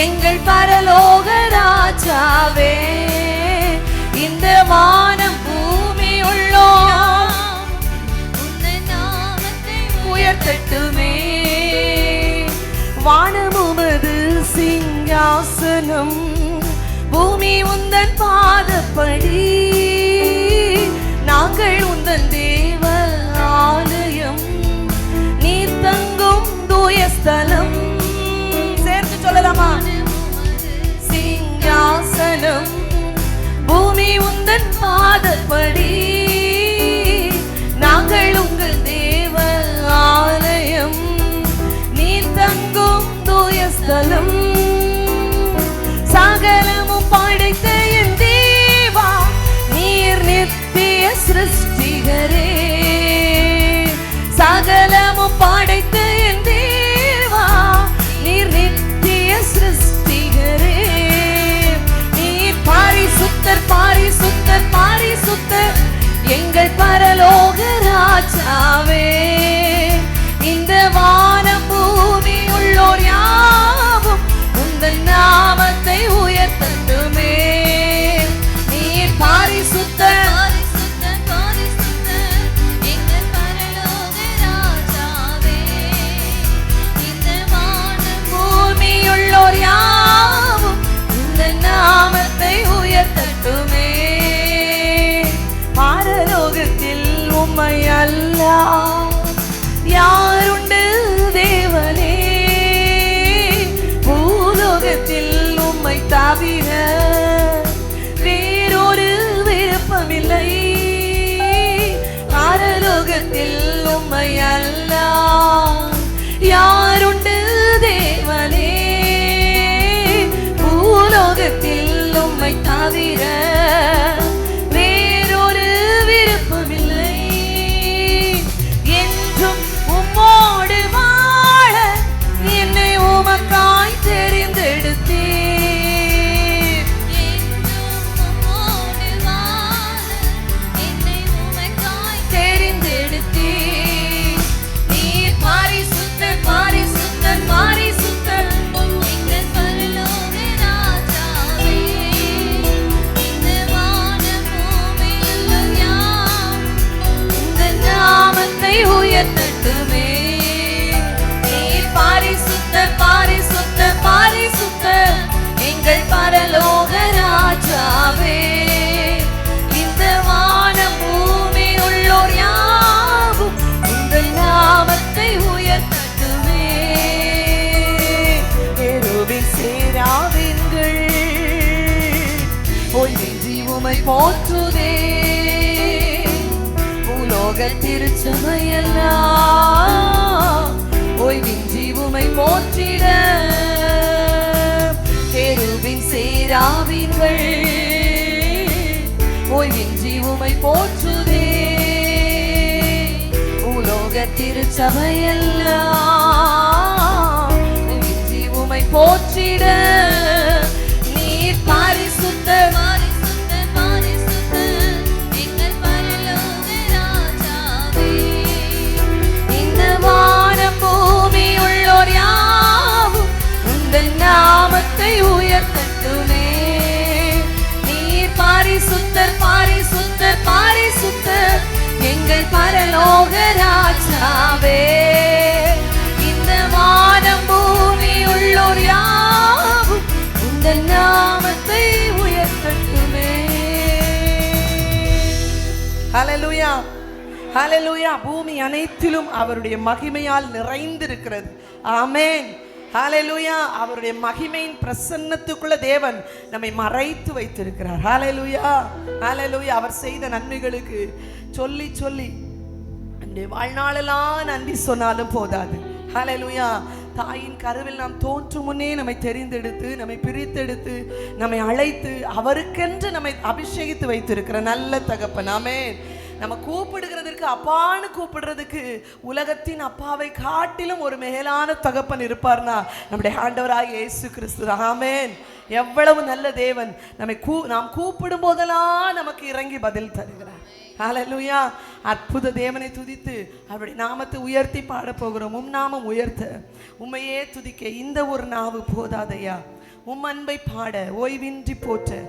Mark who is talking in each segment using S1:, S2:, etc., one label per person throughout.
S1: எங்கள் பரலோக ராஜாவே, இந்த வானம் பூமி உள்ளோ உந்தன் நாமத்தை உயர்த்தட்டுமே. வானம் உமது சிங்காசனம், பூமி உந்தன் பாதப்படி, நாங்கள் உந்தன் தேவ ஆலயம், நீர் தங்கும் தூய ஸ்தலம். சேர்த்து சொல்லலாமா? சிங்காசனம், பூமி உந்தன் பாதப்படி, நாங்கள் உங்கள் தேவ ஆலயம், நீர் தங்கும் தூய ஸ்தலம். சகலமும் படைத்த என் தேவா, நீர் நித்திய சிருஷ்டிகரே. சகலமும் படைத்த என் தேவா, நீர் நித்திய சிருஷ்டிகரே. நீர் பாரிசுத்தர் பாரிசுத்தர் பாரிசுத்தர், எங்கள் பரலோக ராஜாவே. இந்த வானம் பூமி உள்ளோர் யாவும் உந்தன் நாமத்தை உயர்த்தட்டுமே. நீர் பாரிசுத்தர் பாரிசுத்தர் பாரிசுத்தர், எங்கள் பரலோக ராஜாவே. இந்த வானம் பூமி உள்ளோர் யாவும் உந்தன் நாமத்தை உயர்த்தட்டுமே. பரலோகத்தில் உம்மை அல்லாஹ் யாருண்டு தேவனே, பூலோகத்தில் உம்மை தவிர வேறொரு விருப்பமில்லை. பரலோகத்தில் உம்மை அல்லாஹ் யாருண்டு தேவனே, பூலோகத்தில் உம்மை தவிர வேறொரு விருப்பமில்லை. என்றும் உம்மோடு வாழ என்னை உமக்காய் தெரிந்தெடுத்தீர். என்றும் உம்மோடு வாழ என்னை உமக்காய் தெரிந்தெடுத்தீர். நீர் பாரிசுத்தர் பாரிசுத்தர் பாரிசுத்தர், எங்கள் பரலோக ராஜாவே. இந்த வானம் பூமியில் யாவும் உந்தன் நாமத்தை உயர்த்தட்டுமே. நீர் பாரிசுத்தர் பாரிசுத்தர் பாரிசுத்தர், எங்கள் பரலோக ராஜாவே. இந்த வானம் பூமி உள்ளோர் யாவும் உந்தன் நாமத்தை உயர்த்தட்டுமே. கேருபீன் சேராவின்கள் ஓய்வின்றி உம்மை போற்றுதே. பூலோக திருச்சபையெல்லாம் ஓய்வின்றி உம்மை போற்றிட. கேருபீன் சேராவின்கள் ஓய்வின்றி உம்மை போற்றுதே. பூலோக திருச்சபையெல்லாம் ஓய்வின்றி உம்மை போற்றிட. நீர் பாரிசுத்தர் பாரிசுத்தர் பாரிசுத்தர், எங்கள் பரலோக ராஜாவே. இந்த வானம் பூமி உள்ளோர் யாவும் உந்தன் நாமத்தை உயர்த்தட்டுமே. நீர் பாரிசுத்தர் பாரிசுத்தர் பாரிசுத்தர், எங்கள் பரலோக ராஜாவே. இந்த வானம் பூமி உள்ளோர் யாவும் உந்தன் நாமத்தை உயர்த்தட்டுமே.
S2: ஹல்லேலூயா ஹல்லேலூயா. பூமி அனைத்திலும் அவருடைய மகிமையால் நிறைந்திருக்கிறது. ஆமென். ஹல்லேலூயா. அவருடைய மகிமையின் பிரசன்னத்துக்குள்ள தேவன் நம்மை மறைத்து வைத்திருக்கிறார். ஹல்லேலூயா ஹல்லேலூயா. அவர் செய்த நன்மைகளுக்கு சொல்லி சொல்லி நம்முடைய வாழ்நாளெல்லாம் நன்றி சொன்னாலும் போதாது. ஹல்லேலூயா. தாயின் கருவில் நாம் தோற்றும் முன்னே நம்மை தெரிந்தெடுத்து, நம்மை பிரித்தெடுத்து, நம்மை அழைத்து, அவருக்கென்று நம்மை அபிஷேகித்து வைத்திருக்கிற நல்ல தகப்பன். ஆமென். நம்ம கூப்பிடுகிறதுக்கு அப்பான்னு கூப்பிடுறதுக்கு உலகத்தின் அப்பாவை காட்டிலும் ஒரு மேலான தகப்பன் இருப்பார்னா நம்முடைய ஆண்டவராகிய இயேசு கிறிஸ்து. ஆமென். எவ்வளவு நல்ல தேவன். நாம் கூப்பிடும் போதெல்லாம் நமக்கு இறங்கி பதில் தருகிறார். ஹல்லேலூயா. அற்புத தேவனை துதித்து அவருடைய நாமத்தை உயர்த்தி பாட போகிறோம். நாமம் உயர்த்த, உம்மையே துதிக்க இந்த ஒரு நாவு போதாதையா. உம் அன்பை பாட ஓய்வின்றி போற்ற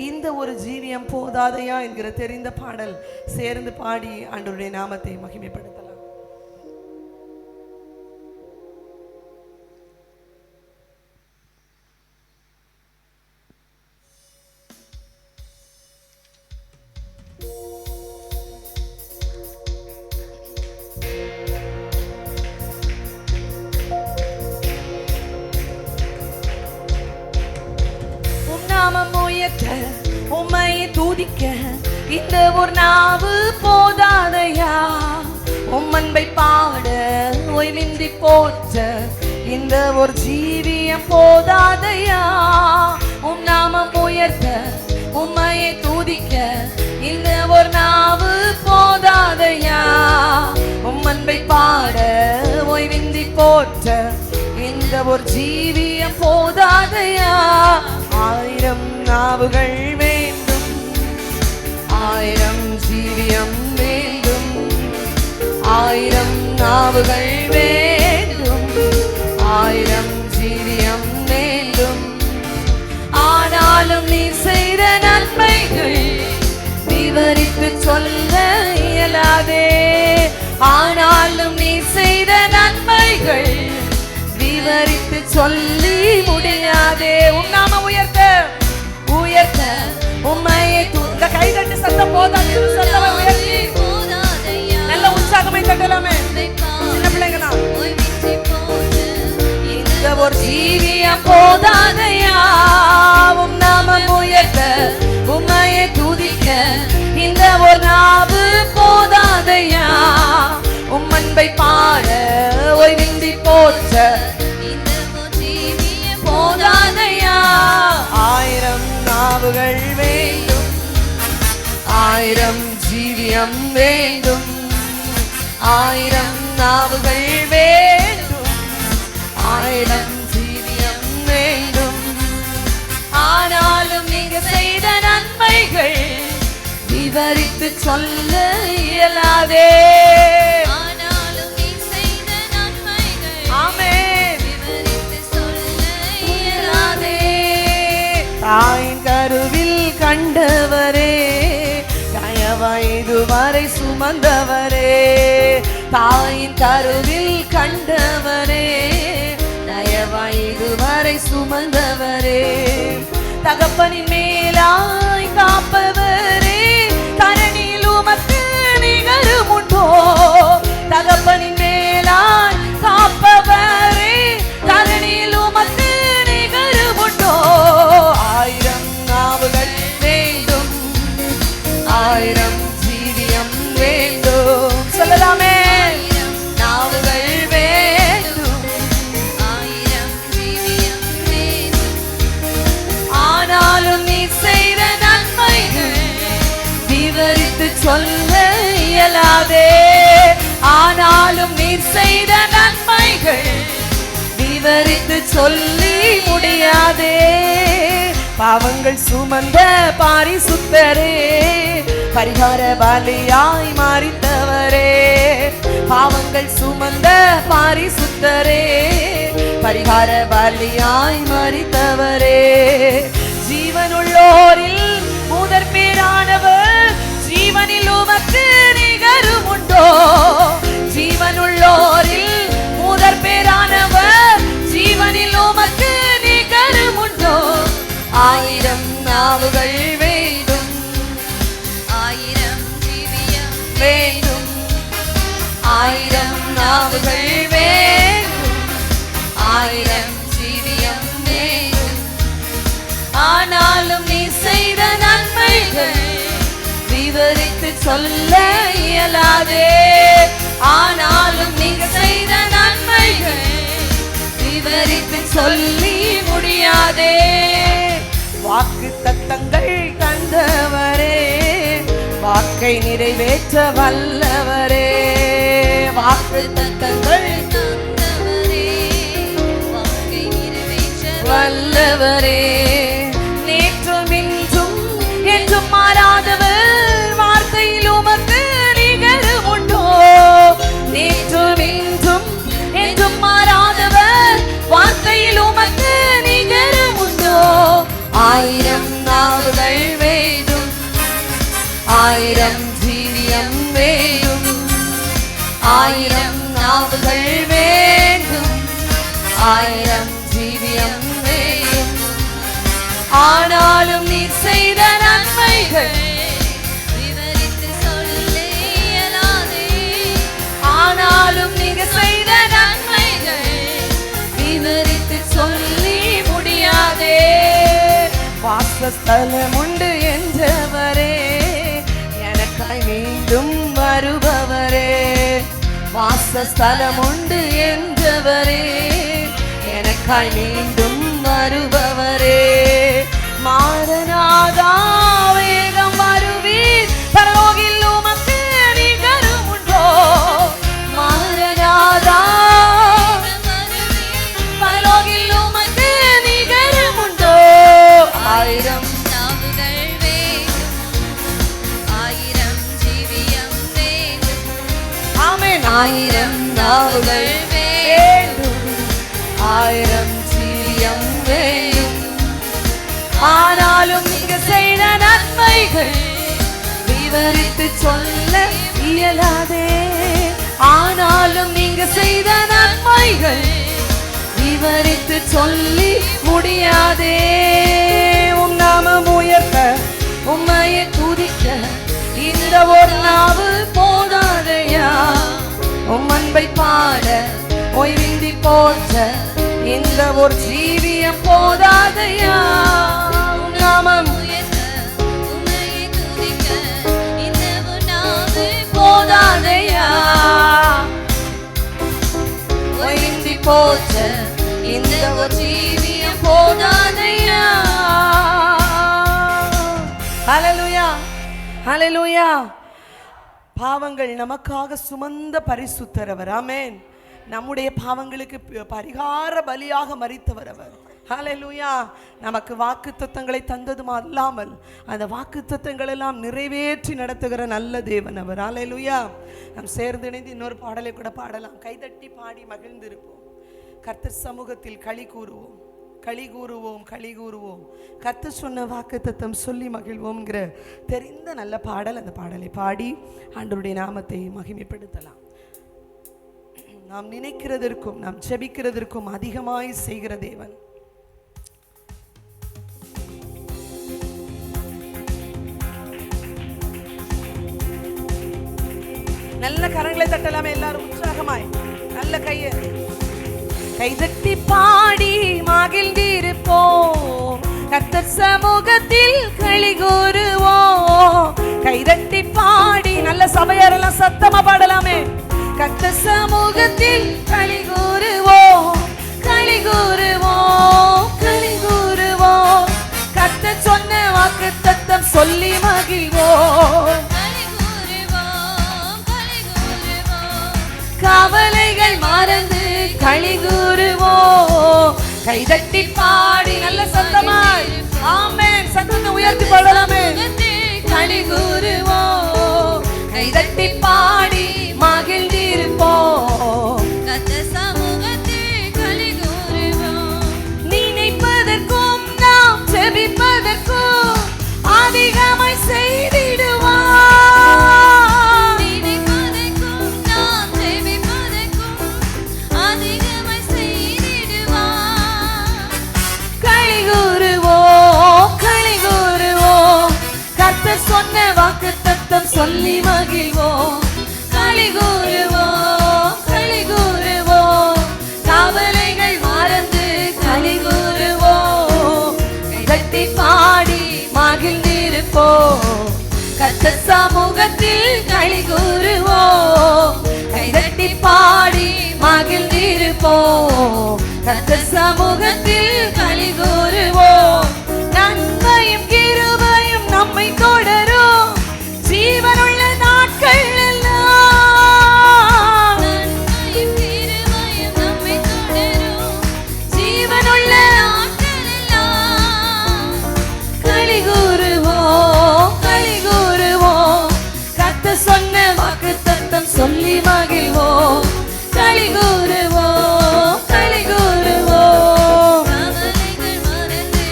S2: இந்த ஒரு ஜீவியம் போதாதையா என்கிற தெரிந்த பாடல் சேர்ந்து பாடி ஆண்டவருடைய நாமத்தை மகிமைப்படுத்தலாம். உம்மை துதிக்க இந்த ஒரு நாவு போதாதையா, உம் அன்பை பாட ஓய்வின்றி போற்ற இந்த ஒரு ஜீவியம் போதாதையா. உம் நாமம் உயர்த்த உம்மையை துதிக்க இந்த ஒரு நாவு போதாதையா, உம் அன்பை பாட ஓய்வின்றி போற்ற இந்த ஒரு ஜீவியம் போதாதையா. ஆயிரம் நாவுகள் வேண்டும், ஆயிரம் ஜீவியம் வேண்டும், ஆயிரம் நாவுகள் வேண்டும், ஆயிரம் ஜீவியம் வேண்டும். ஆனாலும் நீ செய்த நன்மைகள் விவரித்து சொல்ல இயலாதே, ஆனாலும் நீ செய்த நன்மைகள் விவரித்து சொல்லி முடியாதே. உம் நாம உயர்த்த உயர்த்த உம்மையை இந்த கைதட்டு சத்தம் போதாது, சத்தம் உயர்த்தி நல்ல உற்சாகமை தட்டலாமே சின்ன பிள்ளைங்களா. இந்த ஒரு ஜீவியம் போதாதையா, உம் நாமம் உயர்த்த உம்மையை துதிக்க இந்த ஒரு நாவு போதாதையா, உம் அன்பை பாட ஓய்வின்றி போற்ற போதாதையா. ஆயிரம் நாவுகள் வேண்டும், ஆயிரம் ஜீவியம் வேண்டும், ஆயிரம் நாவுகள் வேண்டும், ஆயிரம் ஜீவியம் வேண்டும். ஆனாலும் நீங்க செய்த நன்மைகள் விவரித்து சொல்ல இயலாதே, ஆனாலும் நீ செய்த நன்மைகள் ஆமென் விவரித்து சொல்ல இயலாதே. தாயின் கருவில் கண்டவரே, இதுவரை சுமந்தவரே, தாயின் கருவில் கண்டவரே, இதுவரை சுமந்தவரே, தகப்பனின் மேலாய் காப்பவரே, கரணில் உமக்கு நிகரும் உண்டோ, தகப்பனின் மேலாய் காப்பவரே, கரணில் உமக்கு நிகரும் உண்டோ. ஆயிரம் நாவுகள் வேண்டும், ஆயிரம் ஜீவியம் வேண்டும், சொல்லலாமே. நாவுகள் வேண்டும், ஆயிரம் ஜீவியம் வேண்டும். ஆனாலும் நீ செய்த நன்மைகள் விவரித்து சொல்ல இயலாதே, ஆனாலும் நீ செய்த நன்மைகள் விவரித்து சொல்லி முடியாதே. பாவங்கள் சுமந்த பாரிசுத்தரே, பரிகார பலியாய் மாறித்தவரே, பாவங்கள் சுமந்த பாரிசுத்தரே, பரிகார பலியாய் மாறித்தவரே, ஜீவனுள்ளோரில் முதற் பேரானவர், ஜீவனில் உமக்கு நிகரும் உண்டோ, ஜீவனுள்ளோரில் முதற் பேரானவர், ஜீவனில் உமக்கு நிகரும் உண்டோ. ஆயிரம் நாவுகள் வேண்டும், ஆயிரம் ஜீவியம் வேண்டும், ஆயிரம் நாவுகள் வேண்டும், ஆயிரம் ஜீவியம் வேண்டும். ஆனாலும் நீ செய்த நன்மைகள் விவரித்து சொல்ல இயலாதே, ஆனாலும் நீ செய்த நன்மைகள் விவரித்து சொல்லி முடியாதே. வாக்கு தத்தங்கள் தந்தவரே, வாக்கை நிறைவேற்ற வல்லவரே, வாக்கு தத்தங்கள் தந்தவரே, வாக்கை நிறைவேற்ற வல்லவரே, நேற்றும் இன்றும் என்றும் மாறாதவர், வார்த்தையில் உமக்கு நிகரும் உண்டோ, நேற்றும் இன்றும் என்றும் மாறாதவர், வார்த்தையில் உமக்கு நிகரும் உண்டோ.
S1: ஆயிரம் ஜீவியம் வேண்டும், ஆயிரம் நாவுகள் வேண்டும், ஆயிரம் ஜீவியம் வேண்டும். ஆனாலும் நீ செய்த நன்மைகள் விவரித்து சொல்ல இயலாதே. ஆனாலும் நீங்க செய்த நன்மைகள் விவரித்து சொல்லி முடியாதே.
S2: வாசஸ்தலம் உண்டு என்றவரே, எனக்காய் மீண்டும் வருபவரே. வாசஸ்தலம் உண்டு என்றவரே, எனக்காய் மீண்டும் வருபவரே. மாரநாதா வேகம் வருவீர், பரலோகில் உமக்கு நிகரும் உண்டோ. மாரநாதா பரலோகில் உமக்கு நிகரும் உண்டோ.
S1: ஆயிரம் நாவுகள் வேண்டும், ஆயிரம் ஜீவியம் வேண்டும்.
S2: ஆமென்.
S1: ஆயிரம் நாவுகள்
S2: வேண்டும், ஆயிரம் ஜீவியம் வேண்டும். ஆனாலும் நீங்க செய்த நன்மைகள் விவரித்து சொல்ல இயலாதே. ஆனாலும் நீங்க செய்த நன்மைகள் விவரித்து சொல்லி முடியாதே. உம் நாமம் உயர்த்த உம்மையை துதிக்க இந்த ஒரு நாவு போதாதையா. உம் அன்பை பாட ஓய்வின்றி போற்ற இந்த ஒரு ஜீவியம் போதாதையா. உம் நாமம் போதாதையா. ஓய்வின்றி போற்ற இந்த ஒரு ஜீவியம் போதாதையா. ஹல்லேலூயா, ஹல்லேலூயா. பாவங்கள் நமக்காக சுமந்த பரிசுத்தர் அவர். ஆமென். நம்முடைய பாவங்களுக்கு பரிகார பலியாக மரித்தவர் அவர். ஹல்லேலூயா. நமக்கு வாக்குத்தத்தங்களை தந்ததும் அல்லாமல் அந்த வாக்குத்தத்தங்கள் எல்லாம் நிறைவேற்றி நடத்துகிற நல்ல தேவன் அவர். ஹல்லேலூயா. நாம் சேர்ந்து இணைந்து இன்னொரு பாடலை கூட பாடலாம். கைதட்டி பாடி மகிழ்ந்திருப்போம். கர்த்தர் சமூகத்தில் களி கூறுவோம், களி கூறுவோம், களி கூறுவோம். கர்த்தர் சொன்ன வாக்குத்தத்தம் சொல்லி மகிழ்வோம்ங்கிற தெரிந்த நல்ல பாடல். அந்த பாடலை பாடி ஆண்டவருடைய நாமத்தை மகிமைப்படுத்தலாம். நாம் நினைக்கிறதற்கும் நாம் ஜெபிக்கிறதற்கும் அதிகமாய் செய்கிற தேவன். நல்ல கரங்களை தட்டலாமே எல்லாரும் உற்சாகமாய். நல்ல கைதட்டி பாடி மகிழ்ந்திருப்போம். கர்த்தர் சமூகத்தில் களி கூறுவோம். கைதட்டி பாடி நல்ல சபையாரெல்லாம் சத்தமா பாடலாமே. கர்த்தர் சமூகத்தில் களி கூறுவோம், களி கூறுவோம், களி கூறுவோம். கர்த்தர் சொன்ன வாக்குத்தத்தம் சொல்லி மகிழ்வோம். கவலைகள் மறந்து களி கூறுவோம். கைதட்டி பாடி நல்ல சத்தமாய். ஆமென். சத்தத்தை உயர்த்தி பாடலாமே. களி கூறுவோம். கைதட்டி பாடி மகிழ்ந்திருப்போம். கர்த்தர் சமூகத்தில் களி கூறுவோம். நினைப்பதற்கும் நாம் ஜெபிப்பதற்கும் அதிகமாய் செய்திடுவார். சொன்ன வாக்குத்தத்தம் சொல்லி மகிழ்வோம். களி கூறுவோம், களி கூறுவோம். கவலைகள் மறந்து களி கூறுவோம். கைதட்டி பாடி மகிழ்ந்திருப்போம். கர்த்தர் சமூகத்தில் களி கூறுவோம். கைதட்டி பாடி மகிழ்ந்திருப்போம். கர்த்தர் சமூகத்தில் களி கூறுவோம். நன்மையும் கிருபையும் நம்மை தொடரும் ஜீவனுள்ள நாட்கள் எல்லாம். நன்மையும் கிருபையும் நம்மை தொடரும் ஜீவனுள்ள நாட்கள் எல்லாம். களி கூறுவோம், களி கூறுவோம். கர்த்தர் சொன்ன வாக்குத்தத்தம் சொல்லி மகிழ்வோம். களி கூறுவோம், களி கூறுவோம். கவலைகள் மறந்து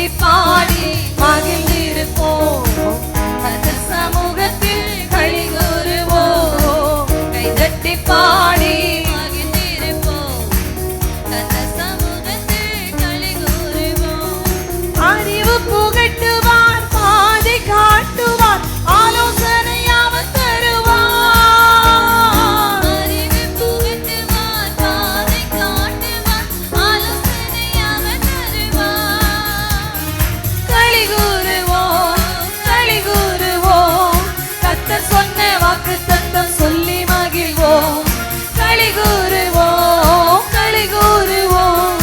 S1: கைதட்டி பாடி மகிழ்ந்திருப்போம் கர்த்தர் சமூகத்தில் களி கூறுவோம் கைதட்டி பாடி மகிழ்ந்திருப்போம் கர்த்தர் சமூகத்தில் களி கூறுவோம் அறிவு புகட்டுவார் பாதை காட்டுவார் ஆலோசனை அவர் தருவார் அறிவு புகட்டுவார் பாதை காட்டுவார் ஆலோசனை அவர் தருவார் களி கூறுவோம் கர்த்தர் சொன்ன வாக்குத்தத்தம் சொல்லி மகிழ்வோம் களி கூறுவோம்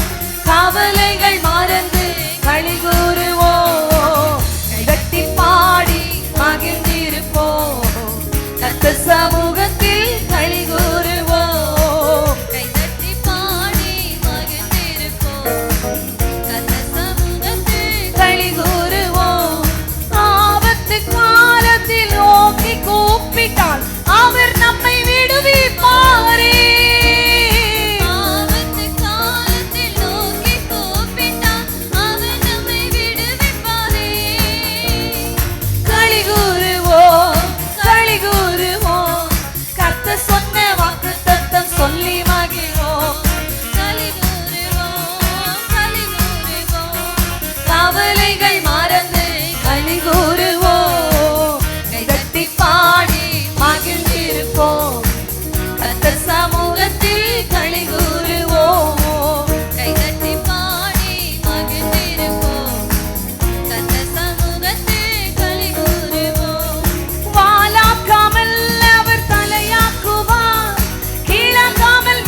S1: கவலைகள் மறந்து களி கூறுவோம் கைதட்டி பாடி மகிழ்ந்திருப்போம் கர்த்தர் சமூகத்தில் களி கூறுவோம் கைதட்டி பாடி மகிழ்ந்திருப்போம் கர்த்தர் சமூகத்தில் களி கூறுவோம் ஆபத்து காலத்தில் நோக்கி கூப்பிட்டால் அவர் நம்மை விடுவிப்பாரே ஆபத்து காலத்தில் நோக்கி கூப்பிட்டால் அவர் நம்மை விடுவிப்பாரே களி கூறுவோம் கர்த்தர் சொன்ன வாக்குத்தத்தம் சொல்லி மகிழ்வோம் களி கூறுவோம் கவலைகள் மறந்து களி கூறுவோம் கைதட்டி பாடி மகிழ்ந்திருப்போம் கர்த்தர் சமூகத்தில் களி கூறுவோம் கைதட்டி பாடி மகிழ்ந்திருப்போம் கர்த்தர் சமூகத்தில் களி கூறுவோம் வாலாக்காமல் அவர் தலையாக்குவார் கீழாக்காமல்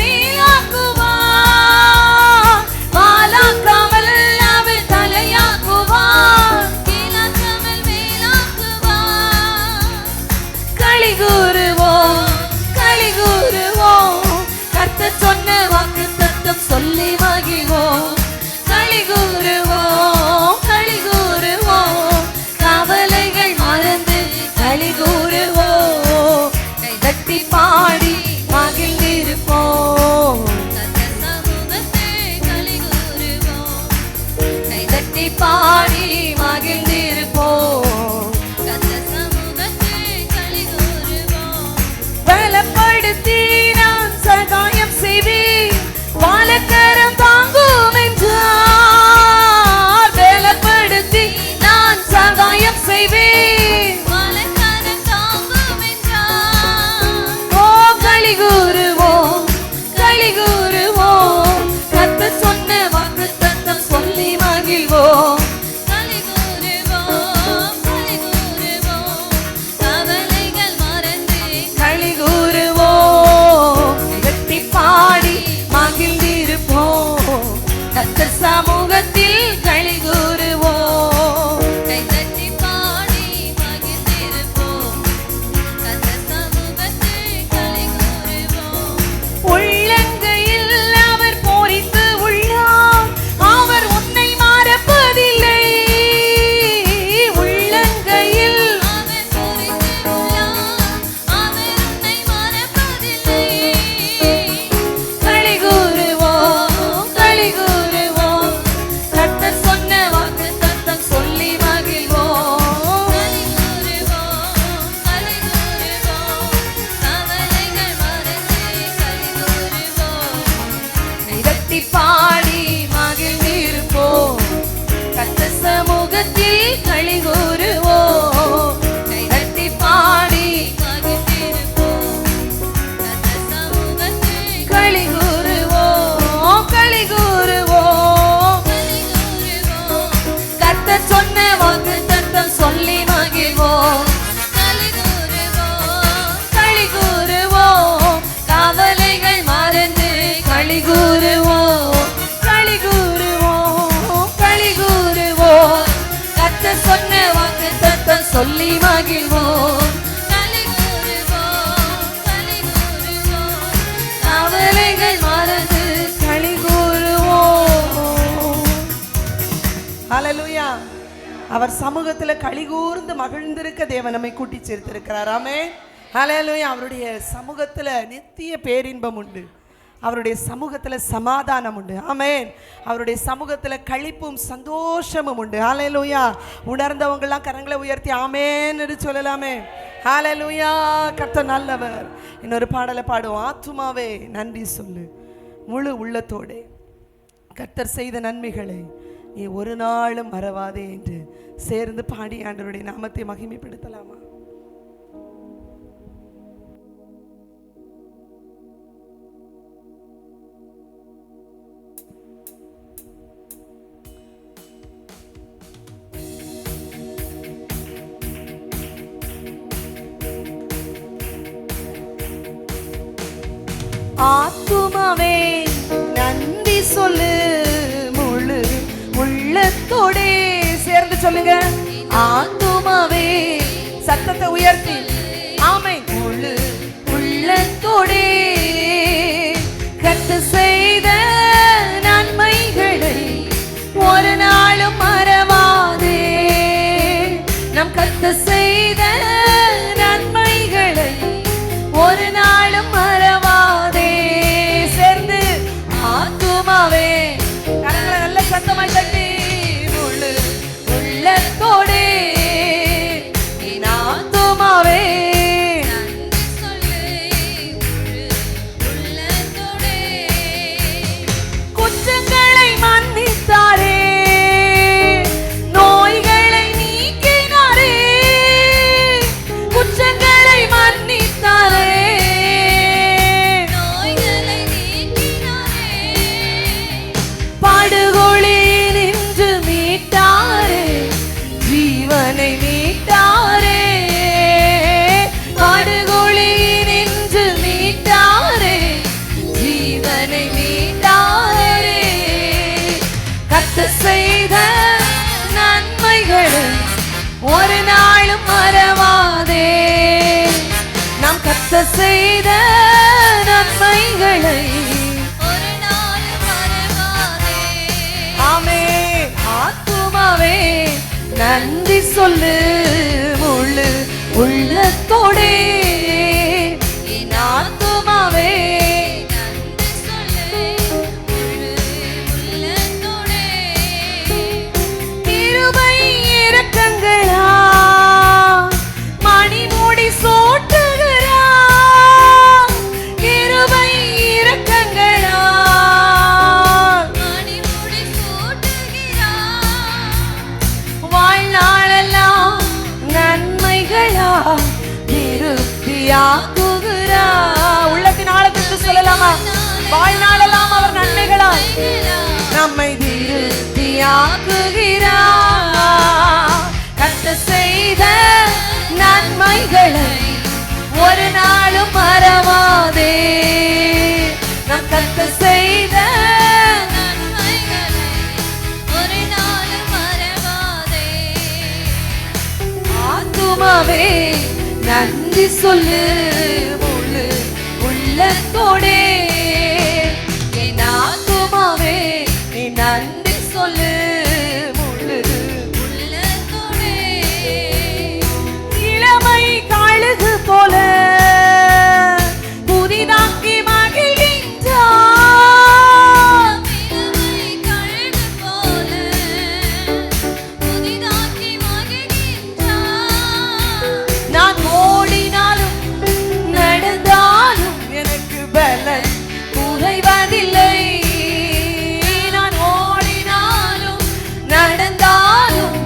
S1: மேலாக்குவார் வாலாக்காமல் அவர் தலையாக்குவார் கீழாக்காமல் மேலாக்குவார் களி கூறுவோம் கர்த்தர் சொன்ன வாக்குத்தத்தம் சொல்லி மகிழ்வோம் களி கூறுவோம் கவலைகள் மறந்து களி கூறுவோம் கைதட்டி பாடி மகிழ்ந்திருப்போம் கர்த்தர் சமூகத்தில் களி கூறுவோம் கைதட்டி பாடி மகிழ்ந்திருப்போம் கர்த்தர் சமூகத்தில் களி கூறுவோம் பலப்படுத்தி நான் சகாயம் செய்வேன் வாழக்கரம் தாங்கும் என்றார் பலப்படுத்தி நான் சகாயம் செய்வேன் வாழக்கரம் தாங்கும் என்றார் ஓ களி கூறுவோம் கர்த்தர் சொன்ன வாக்குத்தத்தம் சொல்லி மகிழ்வோம் களி கூறுவோம் கவலைகள் மறந்து களி கூறுவோம் கைதட்டி பாடி மகிழ்ந்திருப்போம் கர்த்தர் சமூகத்தில் களி கூறுவோம் கைதட்டி பாடி மகிழ்ந்திருப்போம் கர்த்தர் சமூகத்தில் களி கூறுவோம் உள்ளங்கையில் அவர் போரித்து உள்ளார் அவர் உன்னை மறப்பதில்லை உள்ளங்கையில் அவர் போரித்து உள்ளார் அவர் உன்னை மறப்பதில்லை களி கூறுவோம் கர்த்தர் சொன்ன வாக்குத்தத்தம் சொல்லி மகிழ்வோம் களி கூறுவோம் கவலைகள் மறந்து களி கூறுவோம் கைதட்டி பாடி மகிழ்ந்திருப்போம் கர்த்தர் சமூகத்தில் களி கூறுவோம் கைதட்டி பாடி மகிழ்ந்திருப்போம் கர்த்தர் சமூகத்தில் களி கூறுவோம் கர்த்தர் சொன்ன வாக்குத்தத்தம் சொல்லி மகிழ்வோம் களி கூறுவோம் கவலைகள் மறந்து களி கூறுவோம் கர்த்தர் சொன்ன வாக்குத்தத்தம் சொல்லி மகிழ்வோம் கவலைகள் மறந்து களி கூறுவோம்
S2: ஹalleluya அவர் சமூகத்துல களி கூர்ந்து மகிழ்ந்திருக்க தேவன் நம்மை கூட்டி சேர்த்திருக்கிறார் ஆமென் ஹalleluya அவருடைய சமூகத்துல நித்திய பேரின்பம் உண்டு அவருடைய சமூகத்துல சமாதானம் உண்டு. ஆமென். அவருடைய சமூகத்துல களிப்பும் சந்தோஷமும் உண்டு. ஹல்லேலூயா. உணர்ந்தவங்கெல்லாம் கரங்களை உயர்த்தி ஆமென் என்று சொல்லலாமே. ஹல்லேலூயா. கர்த்தர் நல்லவர். இன்னொரு பாடலை பாடுவோம். ஆத்துமாவே நன்றி சொல்லு முழு உள்ளத்தோடு கர்த்தர் செய்த நன்மைகளை நீ ஒரு நாளும் மறவாதே என்று சேர்ந்து பாடி ஆண்டவருடைய நாமத்தை மகிமைப்படுத்தலாமா? ஆத்துமாவே நன்றி சொல்லு முழு உள்ளத்தோடே சேர்ந்து சொல்லுங்க. ஆத்துமாவே சத்தத்தை உயர்த்தி ஆமென். முழு உள்ளத்தோடே கர்த்தர் செய்த நன்மைகளை ஒரு நாளும் மறவாதே. நம் கர்த்தர் செய்த நன்மைகளை ஒரு நாளும் மறவாதே. சேர்ந்து ஆத்துமாவே கரங்களை நல்ல சத்தமாய் தட்டி முழு உள்ளத்தோடே என் ஆத்துமாவே குற்றங்களை மன்னித்தாரே, நோய்களை நீக்கினாரே. குற்றங்களை மன்னித்தாரே, படுகொலியில் நின்று மீட்டாரே, ஜீவனை மீட்டாரே. படுகொலியில் நின்று மீட்டாரே, ஜீவனை மீட்டாரே. கர்த்தர் செய்த நன்மைகளை ஒரு நாளும் மறவாதே. நாம் கர்த்தர் செய்த நன்மைகளை ஆத்துமாவே நன்றி சொல்லு முழு உள்ளத்தோடே என் ஆத்துமாவே நன்றி சொல்லு முழு உள்ளத்தோடே. கிருபை இரக்கங்களா மணிமுடி சூட்டுகிறா. கிருபை இரக்கங்களா வாழ்நாளெல்லாம் நன்மைகளா திருப்தியாக்குகிறா. உள்ளத்தின் ஆழத்திற்கு சொல்லலாமா? வாழ்நாளெல்லாம் அவர் நன்மைகளா நம்மை திருப்தியாக்குகிறா. கர்த்தர் செய்த நன்மைகளை ஒரு நாளும் மறவாதே. நம் கர்த்தர் செய்த ஆத்துமாவே நன்றி சொல்லு முழு உள்ளத்தோடே என் ஆத்துமாவே நீ நன்றி சொல்லு முழு உள்ளத்தோடே. இளமை கழுகு போல புதிதாக்கி மகிழ்கின்றார். இளமை கழுகு போல புதிதாக்கி நான் ஓடினாலும் நடந்தாலும் எனக்கு பலன் குறைவதில்லை. நான் ஓடினாலும் நடந்தாலும்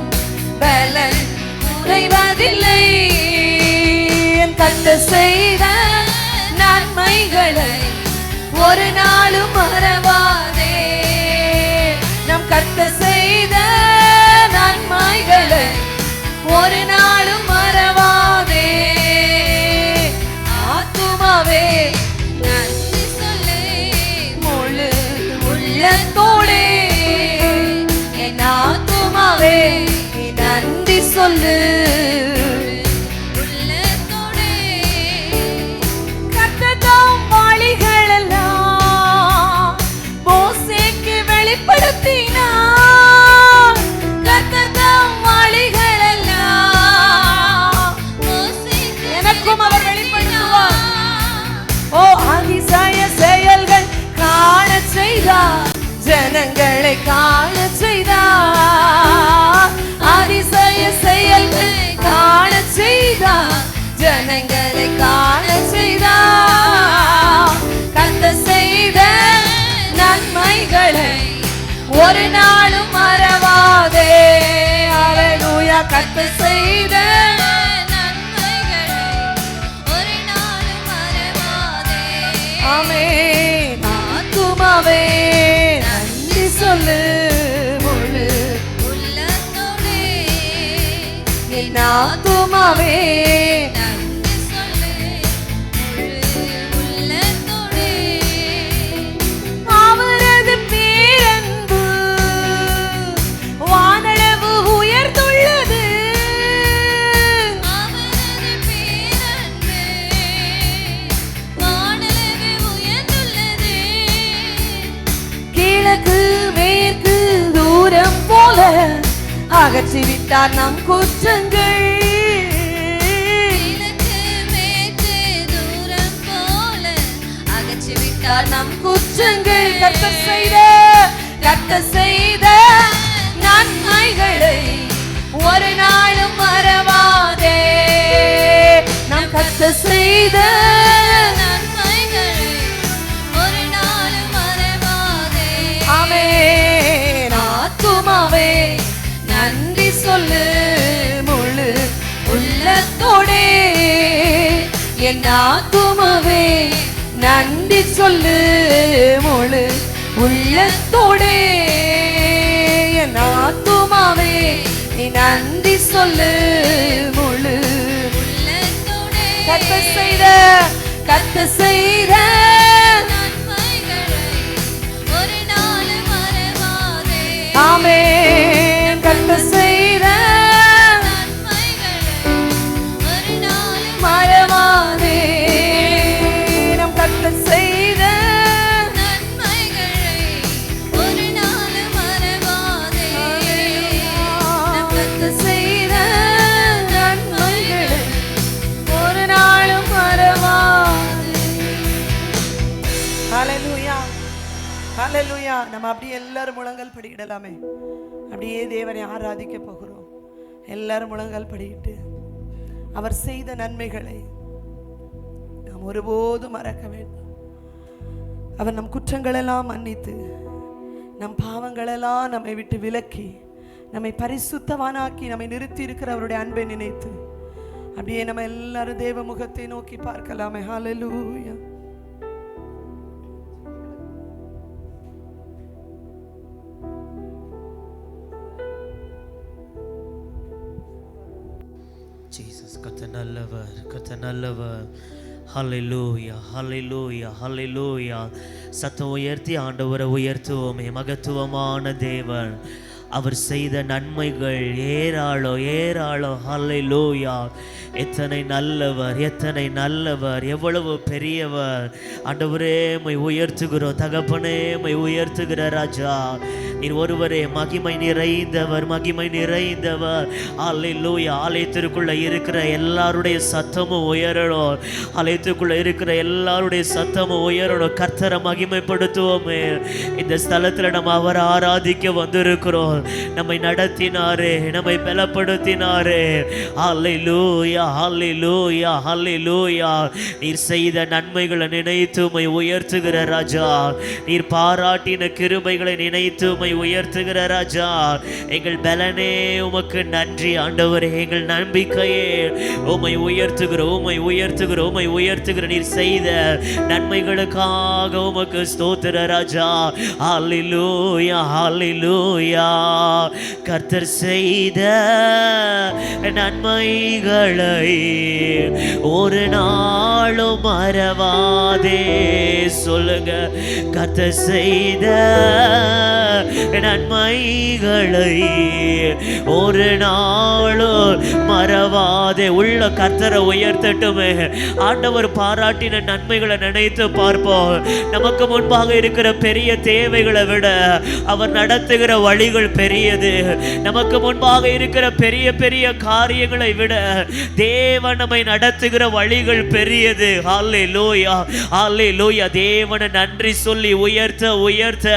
S2: பலன் குறைவதில்லை. என் கர்த்தர் செய்த நன்மைகளை ஒரு நாளும் மறவாதே. நம் கர்த்தர் செய்த நன்மைகளை ஒரு நாளும் மறவாதே. ஆத்துமாவே நன்றி சொல்லு முழு உள்ளத்தோடே என் ஆத்துமாவே நன்றி சொல்லு உள்ளத்தோடே. கர்த்தர் வழிகளெல்லாம் மோசேக்கு வெளிப்படுத்தினார். கர்த்தர் எனக்கும் அவர் வெளிப்படுத்துவார். ஓ அதிசய செயல்கள்
S1: ஜனங்களை காண செய்தார். அதிசய செயல்களை காண செய்தார். ஜனங்களை காண செய்தார். கர்த்தர் செய்த நன்மைகளை ஒரு நாளும் மறவாதே. அல்லேலூயா. கர்த்தர் செய்த நன்மைகளை ஒரு நாளும் மறவாதே. ஆமென். ஆத்துமாவே நன்றி சொல்லு முழு உள்ளத்தோடே. என் ஆத்துமாவே நன்றி சொல்லு முழு உள்ளத்தோடே. அவரது பேரன்பு வானளவு உயர்ந்துள்ளது. அவரது பேரன்பு வானளவு உயர்ந்துள்ளது. கிழக்கு மேற்கு தூரம் போல அகற்றிவிட்டார் நம் குற்றங்கள். கிழக்கு மேற்கு தூரம் போல அகற்றிவிட்டார் நம் குற்றங்கள். கர்த்தர் செய்த நன்மைகளை ஒரு நாளும் மறவாதே. நம் கர்த்தர் செய்த நன்மைகளை ஒரு நாளும் மறவாதே. ஆமென். ஆத்துமாவே நன்றி சொல்லு முழு உள்ளத்தோடே. என் ஆத்துமாவே நன்றி சொல்லு முழு உள்ளத்தோடே. என் ஆத்துமாவே நீ நன்றி சொல்லு முழு உள்ளத்தோடே. கர்த்தர் செய்த நன்மைகளை ஒரு நாளும் மறவாதே. ஆமென். கர்த்தர் செய்த நன்மைகளை ஒரு நாளும் மறவாதே. நம் கர்த்தர் செய்த நன்மைகளை ஒரு நாளும் மறவாதே. நம் கர்த்தர் செய்த நன்மைகளை ஒரு நாளும் மறவாதே.
S2: ஹalleluya. ஹalleluya. நம்ம அப்படியே எல்லாரும் முழங்கால் படியிடலாமே. அப்படியே தேவனை ஆராதிக்க போகிறோம். எல்லாரும் முழங்கால் படியிட்டு அவர் செய்த நன்மைகளை நாம் ஒருபோதும் மறக்க வேண்டும். அவர் நம் குற்றங்களெல்லாம் மன்னித்து நம் பாவங்களெல்லாம் நம்மை விட்டு விலக்கி நம்மை பரிசுத்தவானாக்கி நம்மை நிறுத்தி இருக்கிற அவருடைய அன்பை நினைத்து அப்படியே நம்ம எல்லாரும் தேவ முகத்தை நோக்கி பார்க்கலாமே. ஹalleluya.
S3: ஜீசஸ் கர்த்தர் நல்லவர், கர்த்தர் நல்லவர். ஹல்லேலூயா, ஹல்லேலூயா, ஹல்லேலூயா. சத்தம் உயர்த்தி ஆண்டவரை உயர்த்துவோமே. மகத்துவமான தேவன், அவர் செய்த நன்மைகள் ஏராளம் ஏராளம். ஹல்லேலூயா. எத்தனை நல்லவர், எத்தனை நல்லவர், எவ்வளவு பெரியவர். ஆண்டவரே மை உயர்த்துகிறோம். தகப்பனே மை உயர்த்துகிற ராஜா, நீர் ஒருவரே மகிமை நிறைந்தவர், மகிமை நிறைந்தவர். ஹல்லேலூயா. ஆலயத்திற்குள்ள இருக்கிற எல்லாருடைய சத்தமும் உயரணும். ஆலயத்துக்குள்ள இருக்கிற எல்லாருடைய சத்தமும் உயரணும். கர்த்தரை மகிமைப்படுத்துவோமே. இந்த ஸ்தலத்துல நம்ம அவரை ஆராதிக்க வந்திருக்கிறோம். நம்மை நடத்தினாரே, நம்மை பலப்படுத்தினாரே. ஹல்லேலூயா, ஹல்லேலூயா, ஹல்லேலூயா. நீர் செய்த நன்மைகளை நினைத்து உம்மை உயர்த்துகிற ராஜா, நீர் பாராட்டின கிருபைகளை நினைத்து உம்மை உயர்த்துகிற ராஜா. எங்கள் பலனே உமக்கு நன்றி ஆண்டவரே. எங்கள் நம்பிக்கையே உம்மை உயர்த்துகிறோம், உம்மை உயர்த்துகிறோம், உம்மை உயர்த்துகிற. நீர் செய்த நன்மைகளுக்காக உமக்கு ஸ்தோத்திர ராஜா. ஹல்லேலூயா, ஹல்லேலூயா. கர்த்தர் செய்த நன்மைகளை ஒரு நாளும் மறவாதே. சொல்லுங்க. கர்த்தர் செய்த நன்மைகளை ஒரு நாளும் மறவாதே. உள்ள கர்த்தரை உயர்த்தட்டுமே. ஆண்டவர் பாராட்டின நன்மைகளை நினைத்து பார்ப்போம். நமக்கு முன்பாக இருக்கிற பெரிய தேவைகளை விட அவர் நடத்துகிற வழிகள் பெரியது. நமக்கு முன்பாக இருக்கிற பெரிய பெரிய காரியங்களை விட தேவன் நம்மை நடத்துகிற வழிகள் பெரியது. ஹல்லேலூயா, ஹல்லேலூயா. தேவனை நன்றி சொல்லி உயர்த்த உயர்த்த,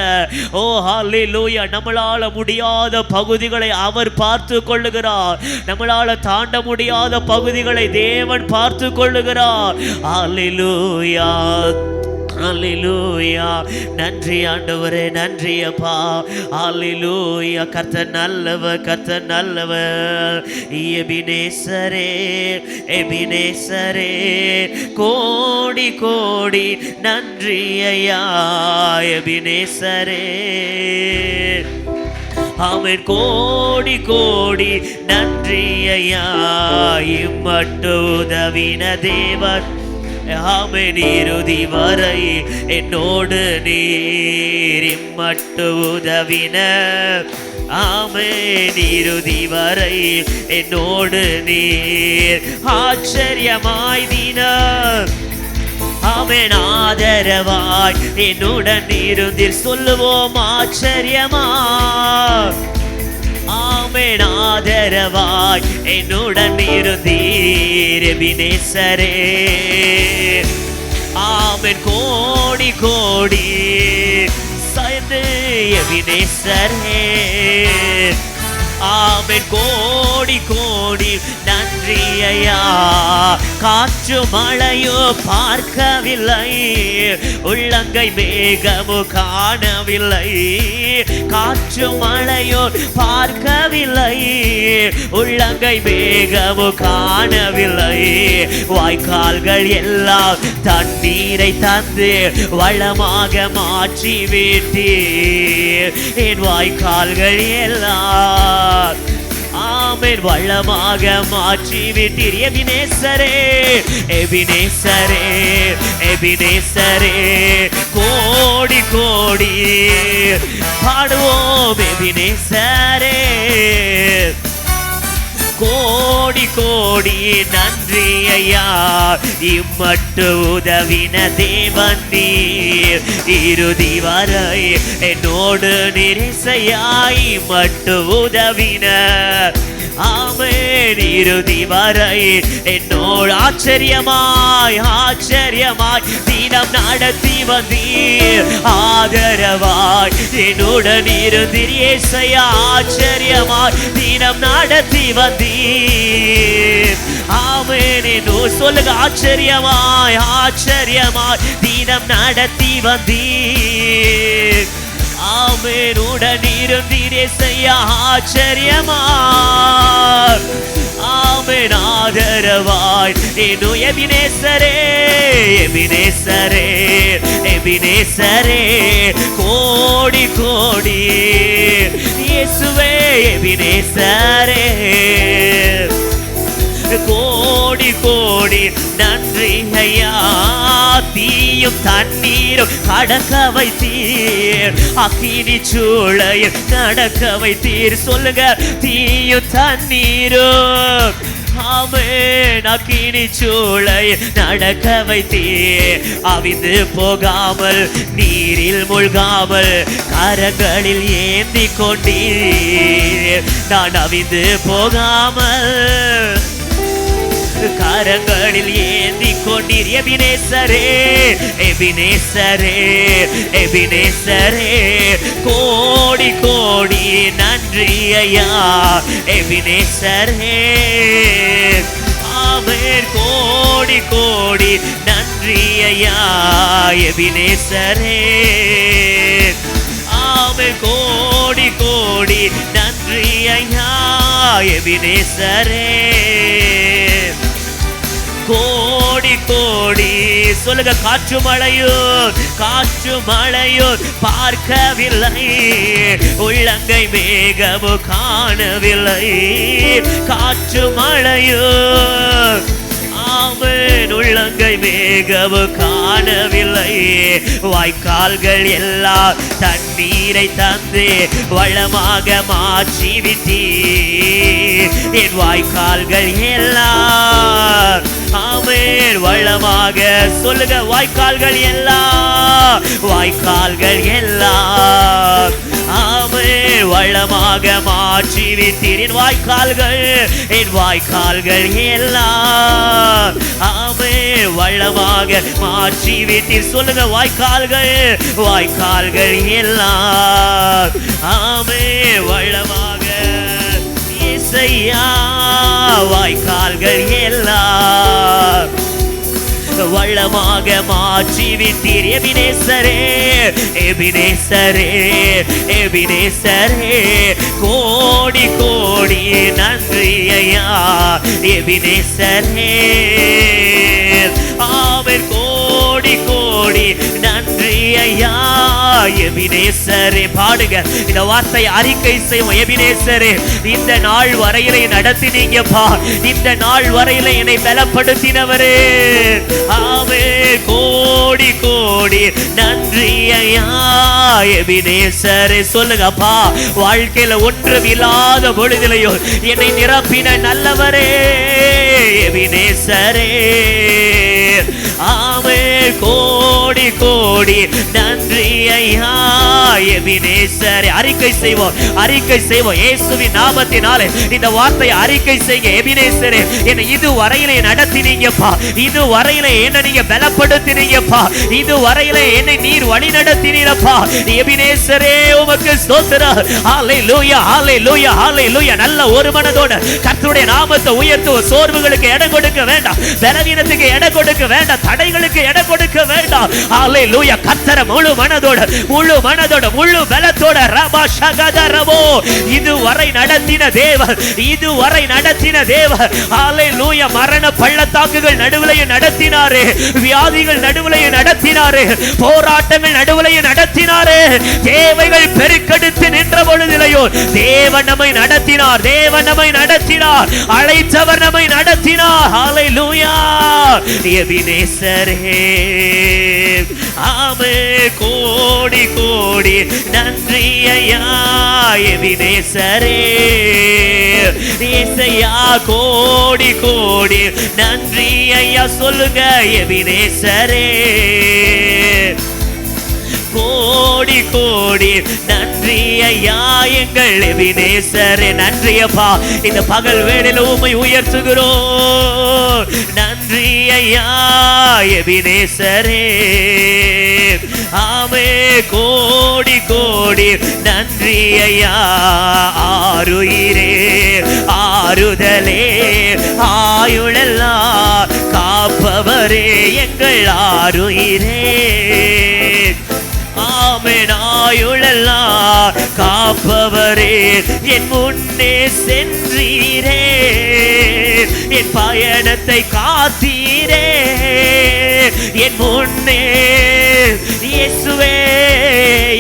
S3: ஓ ஹல்லேலூயா, நம்மளால முடியாத பகுதிகளை அவர் பார்த்து கொள்ளுகிறார். நம்மளால தாண்ட முடியாத பகுதிகளை தேவன் பார்த்து கொள்ளுகிறார். ஹல்லேலூயா, ஹல்லேலூயா. நன்றி ஆண்டவரே, நன்றி அப்பா. ஹல்லேலூயா. கர்த்தர் நல்லவர், கர்த்தர் நல்லவர். எபினேசரே, எபினேசரே, கோடி கோடி நன்றி ஐயா. எபினேசரே, ஆமென். கோடி கோடி நன்றி ஐயா. இம்மட்டு உதவின தேவன், ஆமென். இறுதி வரை என்னோடு நீர் இம்மட்டு உதவின, ஆமென். இறுதி வரை என்னோடு நீர் ஆச்சரியமாய் தினம், ஆமென். ஆதரவாய் என்னுடன் இருந்தீர். சொல்லுவோம் ஆச்சரியமா, ஆமென். ஆதரவாய் என்னுடன் இருந்தீர். எபினேசரே, ஆமென். கோடி கோடி சேர்ந்து எபினேசரே, ஆமென். கோடி கோடி நன்றி ஐயா. காற்று மழையோ பார்க்கவில்லை, உள்ளங்கை மேகமோ காணவில்லை. காற்று மழையோ பார்க்கவில்லை, உள்ளங்கை மேகமோ காணவில்லை. வாய்க்கால்கள் எல்லாம் தண்ணீரை தந்து வளமாக மாற்றி விட்டீர். என் வாய்க்கால்கள் எல்லாம், ஆமென், வளமாக மாற்றி விட்டீர். எபினேசரே, எபினேசரே, எபினேசரே, கோடி கோடி பாடுவோம். எபினேசரே, கோடி கோடி நன்றி ஐயா. இம்மட்டு உதவின தேவன் நீர். இறுதி வரை என்னோடு நிறைசையா. இம்மட்டு உதவின, ஆமென். இறுதி வரை என்னோடு ஆச்சரியமாய் ஆச்சரியமாய் தினம் நடத்தி வந்தீர். ஆதரவாய் என்னுடன் இருந்தீர் இயேசையா. ஆச்சரியமாய் தினம் நடத்தி வந்தீர். ஆமென். என்னோடு சொல்லுங்க, ஆச்சரியமாய் ஆச்சரியமாய் தினம் நடத்தி வந்தீர். ஆமென். உடன் இருந்தீர் இயேசையா. ஆச்சரியமா, ஆமென். ஆதரவாய் என்னோ எபினேசரே, எபினேசரே, எபினேசரே, கோடி கோடி இயேசுவே. எபினேசரே, கோடி கோடி நன்றி ஐயா. தீயும் தண்ணீரும் கடக்க வைத்தீர். அக்கினி சூளையில் நடக்க வைத்தீர். சொல்லுங்க, தீயும் தண்ணீரும், ஆமென். அக்கினி சூளையில் நடக்க வைத்தீர். அவிந்து போகாமல் நீரில் மூழ்காமல் கரங்களில் ஏந்தி கொண்டீர். நான் அவிந்து போகாமல் கரங்களில் ஏந்தி கொண்டீர். எபினேசரே, எபினேசரே, எபினேசரே, கோடி கோடி நன்றி ஐயா. எபினேசரே, ஆமென். கோடி கோடி நன்றி ஐயா. எபினேசரே, ஆமென். கோடி கோடி நன்றி ஐயா. எபினேசரே, கோடி கோடி சொல்லுங்க. காற்று மழையும் காற்று மழையும் பார்க்கவில்லை, உள்ளங்கை மேகமோ காணவில்லை. காற்று மழையும், ஆமென். ஆமென். உள்ளங்கை மேகவும் காணவில்லை, வாய்க்கால்கள் எல்லாம் தண்ணீரை தந்து வளமாக மாற்றி விட்டீர். என் வாய்க்கால்கள் எல்லாம் ஆமென் வளமாக சொல்லுங்க. வாய்க்கால்கள் எல்லாம், வாய்க்கால்கள் எல்லாம் ஆமென் வளமாக மாற்றி விட்டீர். என் வாய்க்கால்கள், என் வாய்க்கால்கள் எல்லாம் ஆமென் வளமாக மாற்றி விட்டீர். சொல்லுங்க. வாய்க்கால்கள், வாய்க்கால்கள் எல்லாம் ஆமென் வளமாக இயேசையா வாய்க்கால்கள் எல்லாம் வளமாக மாற்றி விட்டீர். எபினேசரே, எபினேசரே, எபினேசரே, கோடி கோடி நன்றி ஐயா. எபினேசரே ஆமென், கோடி கோடி நன்றி ஐயா. எபினேசரே பாடுங்க, இந்த வார்த்தை அறிக்கை செய்வோம். எபினேசரே, இந்த நாள் வரையிலே நடத்தினீங்கப்பா, இந்த நாள் வரையிலே என்னை பலப்படுத்தினவரே ஆமென், கோடி கோடி நன்றி ஐயா. எபினேசரே சொல்லுங்கப்பா. வாழ்க்கையில ஒன்றும் இல்லாத பொழுதிலையோ என்னை நிரப்பின நல்லவரே எபினேசரே ஆமென், கோடி கோடி நன்றி ஐயா. எபினேசரே அறிக்கை செய்வோம், அறிக்கை செய்வோம். இயேசுவின் நாமத்தினாலே இந்த வார்த்தையை அறிக்கை செய்யுங்க. எபினேசரே, என்னை இது வரையிலே நடத்தினீங்கப்பா, இது வரையிலே என்னை நீங்க பலப்படுத்தினீங்கப்பா, இது வரையிலே என்னை நீர் வழி நடத்தினீரப்பா. எபினேசரே உமக்கு ஸ்தோத்திரம். ஹல்லேலூயா, ஹல்லேலூயா, ஹல்லேலூயா. நல்ல ஒரு மனதோட கர்த்தருடைய நாமத்தை உயர்த்துவோம். சோர்வுகளுக்கு இடம் கொடுக்க வேண்டாம், பலவீனத்துக்கு இடம் கொடுக்க வேண்டாம், தடைகளுக்கு இடம் கொடுக்க வேண்டாம். ஹல்லேலூயா. கர்த்தரை முழு மனதோட, முழு மனதோட, முழு பலத்தோட ரபா ஷகதரவோ இதுவரை நடத்தின தேவன், இதுவரை நடத்தின தேவன். ஹல்லேலூயா. மரண பள்ளத்தாக்குகள் நடுவிலேயே நடத்தினாரே, வியாதிகள் நடுவிலேயே நடத்தினாரே, போராட்டங்கள் நடுவிலேயே நடத்தினாரே, தேவைகள் பெருக்கெடுத்து நின்ற பொழுதிலேயோ தேவன் நம்மை நடத்தினார், தேவன் நம்மை நடத்தினார், அழைத்தவர் நம்மை நடத்தினார். ஹல்லேலூயா. எபினேசரே ஆமென், கோடி கோடி நன்றி ஐயா. எபினேசரே இயேசையா, கோடி கோடி நன்றி ஐயா. சொல்லுங்க. எபினேசரே கோடி கோடி நன்றி ஐயா. எங்கள் எபினேசரே நன்றி அப்பா. இந்த பகல் வேளையில உம்மை உயர்த்துகிறோம். நன்றி ஐயா. எபினேசரே ஆமென், கோடி கோடி நன்றி ஐயா. ஆருயிரே, ஆறுதலே, ஆயுளெல்லாம் காப்பவரே எங்கள் ஆருயிரே ஆமென். ஆயுளெல்லாம் காப்பவரே என் முன்னே சென்றீரே, என் பயணத்தை காத்தீரே, என் முன்னே இயேசுவே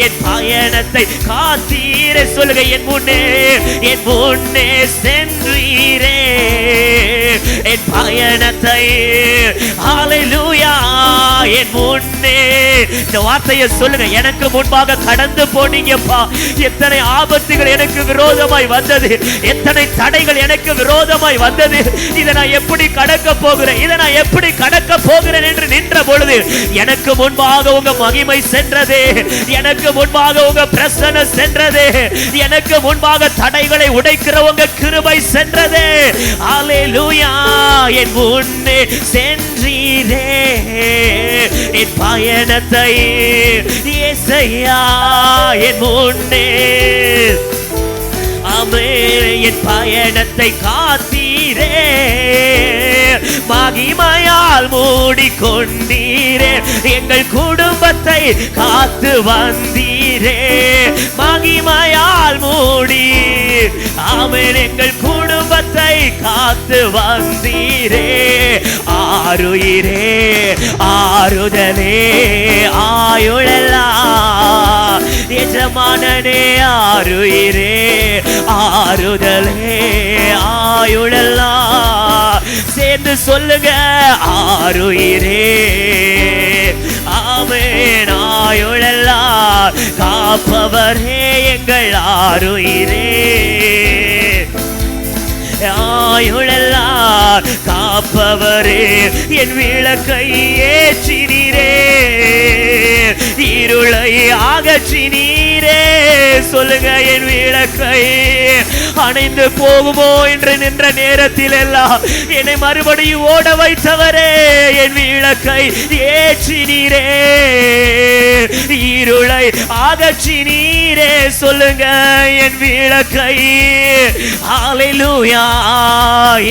S3: என் பயணத்தை காத்தீரே. சொல்லுங்க. என் முன்னே, என் முன்னே சென்றீரே, என் பயணத்தை ஹல்லேலூயா என் முன்னே. இந்த வார்த்தையை சொல்லுங்க. எனக்கு முன்பாக கடந்து போனீங்கப்பா. எத்தனை ஆபத்துகள் எனக்கு விரோதமாய் வந்தது, எத்தனை தடைகள் எனக்கு விரோதமாய் வந்தது. இதை நான் எப்படி கடக்க போகிறேன், இதை நான் எப்படி கடக்க போகிறேன் என்று நின்ற பொழுது எனக்கு முன்பாக உங்க மகிமை சென்றது, எனக்கு முன்பாக உங்க பிரசன்னம் சென்றது, எனக்கு முன்பாக தடைகளை உடைக்கிற உங்க கிருபை சென்றது. ஹல்லேலூயா. என் முன்னே சென்றீரே, என் பயணத்தை இயேசையா என் முன்னே ஆமென், என் பயணத்தை காத்தீரே, மகிமையால் மூடிக்கொண்டீரே, எங்கள் குடும்பத்தை காத்து வந்தீரே, மகிமையால் மூடி ஆமென், எங்கள் குடும்பத்தை காத்து வந்தீரே. ஆருயிரே, ஆறுதலே, ஆயுளெல்லாம் எஜமானனே. ஆருயிரே, ஆறுதலே, ஆயுளெல்லாம் சேர்ந்து சேர்ந்து சொல்லுங்க, ஆருயிரே. ஆமென். ஆயுளெல்லாம் காப்பவரே எங்கள் ஆருயிரே. ஆயுளெல்லாம் காப்பவரே என் விளக்கை ஏற்றினீரே, இருளை அகற்றினீரே. சொல்லுங்க, என் விளக்கை அணைந்து போகுமோ என்று நின்ற நேரத்தில் எல்லாம் என்னை மறுபடியும் ஓட வைத்தவரே, என் விளக்கை ஏற்றினீரே, இருளை அகற்றினீரே. சொல்லுங்க, என் விளக்கை, ஹல்லேலூயா,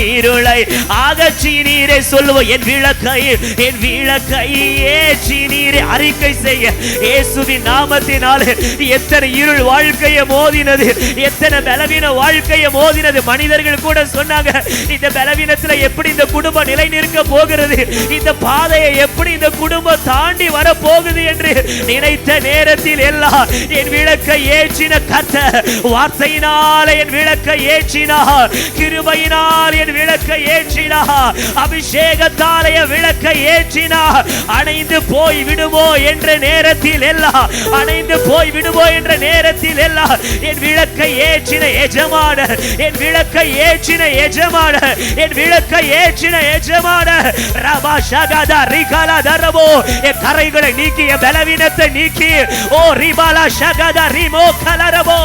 S3: இருளை அகற்றினீரே. சொல்லுவோம், என் விளக்கை, என் விளக்கை ஏற்றினீரே. அறிக்கை செய்ய, இயேசுவின் நாமத்தினாலே எத்தனை இருள் வாழ்க்கையை மோதினது, எத்தனை பலவீன வாழ்க்கையை மோதினது. மனிதர்கள் கூட சொன்னாங்க, இந்த பலவீனத்துல எப்படி இந்த குடும்பம் நிலை நிற்க போகிறது, இந்த பாதையை எப்படி இந்த குடும்பம் தாண்டி வர போகுது என்று நினைத்த நேரத்தில் எல்லாம் என் விளக்கை ஏற்றின கர்த்தர் வார்த்தையினால் என் விளக்கை ஏற்றினார், கிருபையினால் என் விளக்கை ஏற்றினார், அபிஷேகத்தால் என் விளக்கை ஏற்றினார். அணைந்து போய் விடுமோ என்ற நேரத்தில் எல்லாம், அணைந்து போய் விடுமோ என்ற நேரத்தில் எல்லாம் என் விளக்கை ஏற்றின எஜமான, என் விளக்கை ஏற்றின எஜமான, என் விளக்கை ஏற்றின எஜமான. ரபா ஷகதா ரிகலா தரபோ, என் கரைகளை நீக்கி, என் பலவீனத்தை நீக்கி, ஓ ரிபாலா ஷகதா ரிமோ கலரபோ,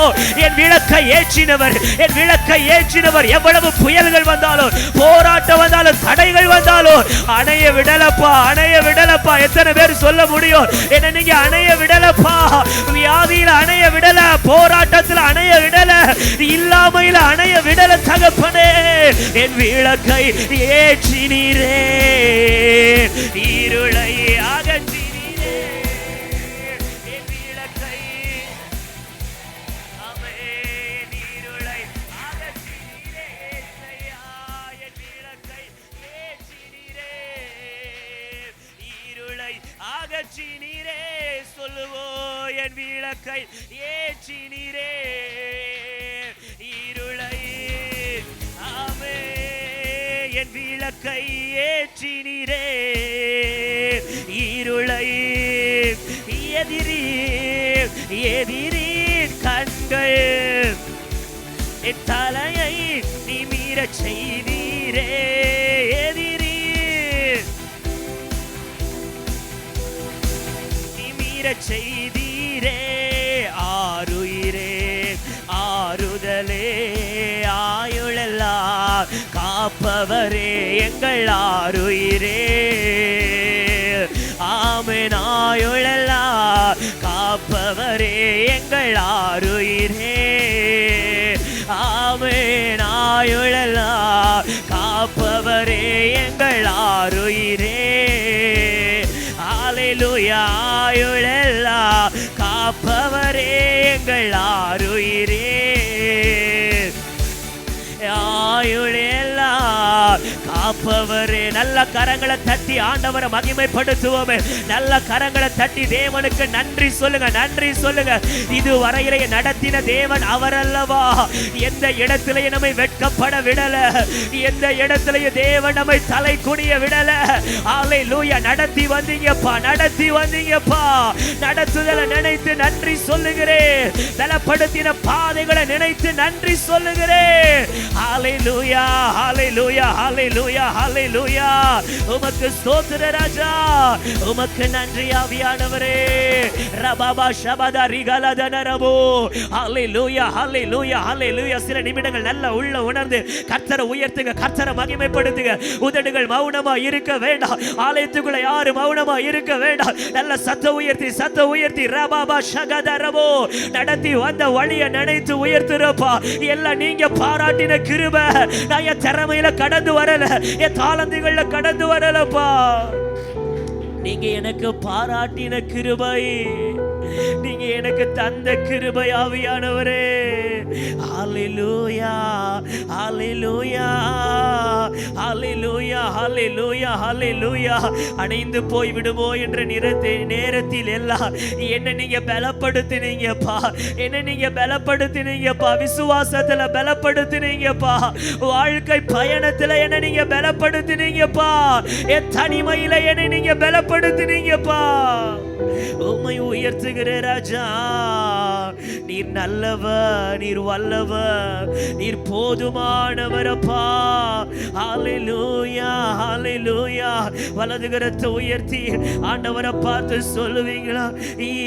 S3: என் விளக்கை ஏற்றினவர், என் விளக்கை ஏற்றினவர். எவ்வளவு புயல்கள் வந்தாலும், போராட்டம் வந்தாலும், தடைகள் வந்தாலும் அணைய விடலப்பா, அணைய விடலப்பா. எத்தனை பேர் சொல்ல முடியும், என்ன நீங்க அணைய விடலப்பா? வியாதியில அணைய விடல, போராட்டத்தில் அணைய விடல, இல்லாமையில அணைய விடல தகப்பனே. என் விளக்கை ஏற்றினீரே, இருளை அகற்றினீரே, என் விளக்கை, ஆமென், இருளை அகற்றினீரே. என் விளக்கை ஏற்றினீரே, இருளை அகற்றினீரே. சொல்லுவோம், என் விளக்கை ஏற்றினீரே, இருளை, ஆமென், என் விளக்கை ஏற்றினீரே, இருளை. எதிரி, எதிரி கண்கள் என் தலையை நிமிர செய்தீரே, எதிரி நிமிர செய்தீரே. ஆருயிரே, ஆறுதலே, ஆயுளெல்லாம் காப்பவரே எங்கள் ஆருயிரே. ஆமென். ஆயுளெல்லாம் காப்பவரே எங்கள் ஆருயிரே. ஆமென். ஆயுளெல்லாம் காப்பவரே எங்கள் ஆருயிரே. ஹல்லேலூயா. ஆயுளெல்லாம் காப்பவரே எங்கள் ஆருயிரே. ஆயுளெல்லாம் காப்பவரே. நல்ல கரங்களை தட்டி ஆண்டவரை மகிமைப்படுத்துவோமே. நல்ல கரங்களை தட்டி தேவனுக்கு நன்றி சொல்லுங்க, நன்றி சொல்லுங்க. இதுவரையிலே நடத்தின தேவன் அவர் அல்லவா? எந்த இடத்திலேயே நம்மை வெட்கப்பட விடல, எந்த இடத்திலேயே தேவன் நம்மை தலை குனிய விடல. ஹல்லேலூயா. நடத்தி வந்தீங்கப்பா, நடத்தி வந்தீங்கப்பா. நடத்துதலை நினைத்து நன்றி சொல்லுகிறேன், பலப்படுத்தின பாதைகளை நினைத்து நன்றி சொல்லுகிறேன். ஹல்லேலூயா, ஹல்லேலூயா, ஹல்லேலூயா, ஹல்லேலூயா. உமக்கு ஸ்தோத்திர ராஜா, உமக்கு நன்றி ஆவியானவரே. ரபாபா ஷபதா ரிகலதனரபோ. ஹல்லேலூயா, ஹல்லேலூயா, ஹல்லேலூயா. சில நிமிடங்கள் நல்ல உள்ள உணர்ந்து கர்த்தரை உயர்த்துங்க, கர்த்தரை மகிமைப்படுத்துங்க. உதடுகள் மௌனமா இருக்க வேண்டாம், ஆலயத்துக்குள்ள யாரும் மௌனமா இருக்க வேண்டாம். நல்ல சத்த உயர்த்தி, சத்த உயர்த்தி. ரபாபா ஷகதரபோ. நடத்தி வந்த வழியை நினைத்து உயர்த்துறப்பா. எல்லாம் நீங்க பாராட்டின கிருபை. நான் என் திறமையில கடந்து வரல, என் தாளந்துகள்ல கடந்து வரலப்பா. நீங்க எனக்கு பாராட்டின கிருபை, நீங்க எனக்கு தந்த கிருபை ஆவியானவரே. ஹalleluya ஹalleluya ஹalleluya ஹalleluya ஹalleluya. அணைந்து போய் விடுமோ என்ற நேரத்தில் எல்லாம் என்ன நீங்க பலப்படுத்தினீங்கப்பா, என்ன நீங்க பலப்படுத்தினீங்கப்பா, விசுவாசத்துல பலப்படுத்தினீங்கப்பா, வாழ்க்கை பயணத்துல என்ன நீங்க பலப்படுத்தினீங்கப்பா, என் தனிமையில என்ன நீங்க பலப்படுத்தினீங்கப்பா. உம்மை உயர்த்துகிற ராஜா, நீர் நல்லவர், நீர் வல்லவர், நீர் போதுமானவரப்பா. ஹalleluya ஹalleluya. வலது கரத்தை உயர்த்தி ஆண்டவரை பார்த்து சொல்லுவீங்களா?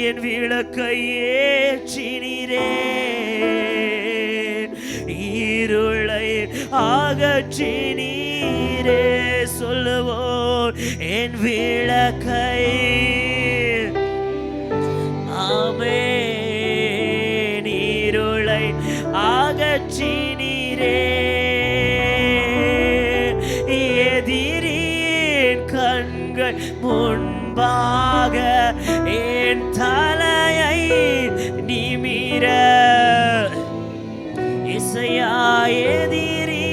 S3: என் விளக்கை ஏற்றினீரே, இருளை அகற்றினீரே. சொல்லுவோம், என் விளக்கை. ஆமென். இருளை அகற்றினீரே, எதிரின் கண்கள் முன்பாக என் தலையை நிமிர. இசையா, எதிரி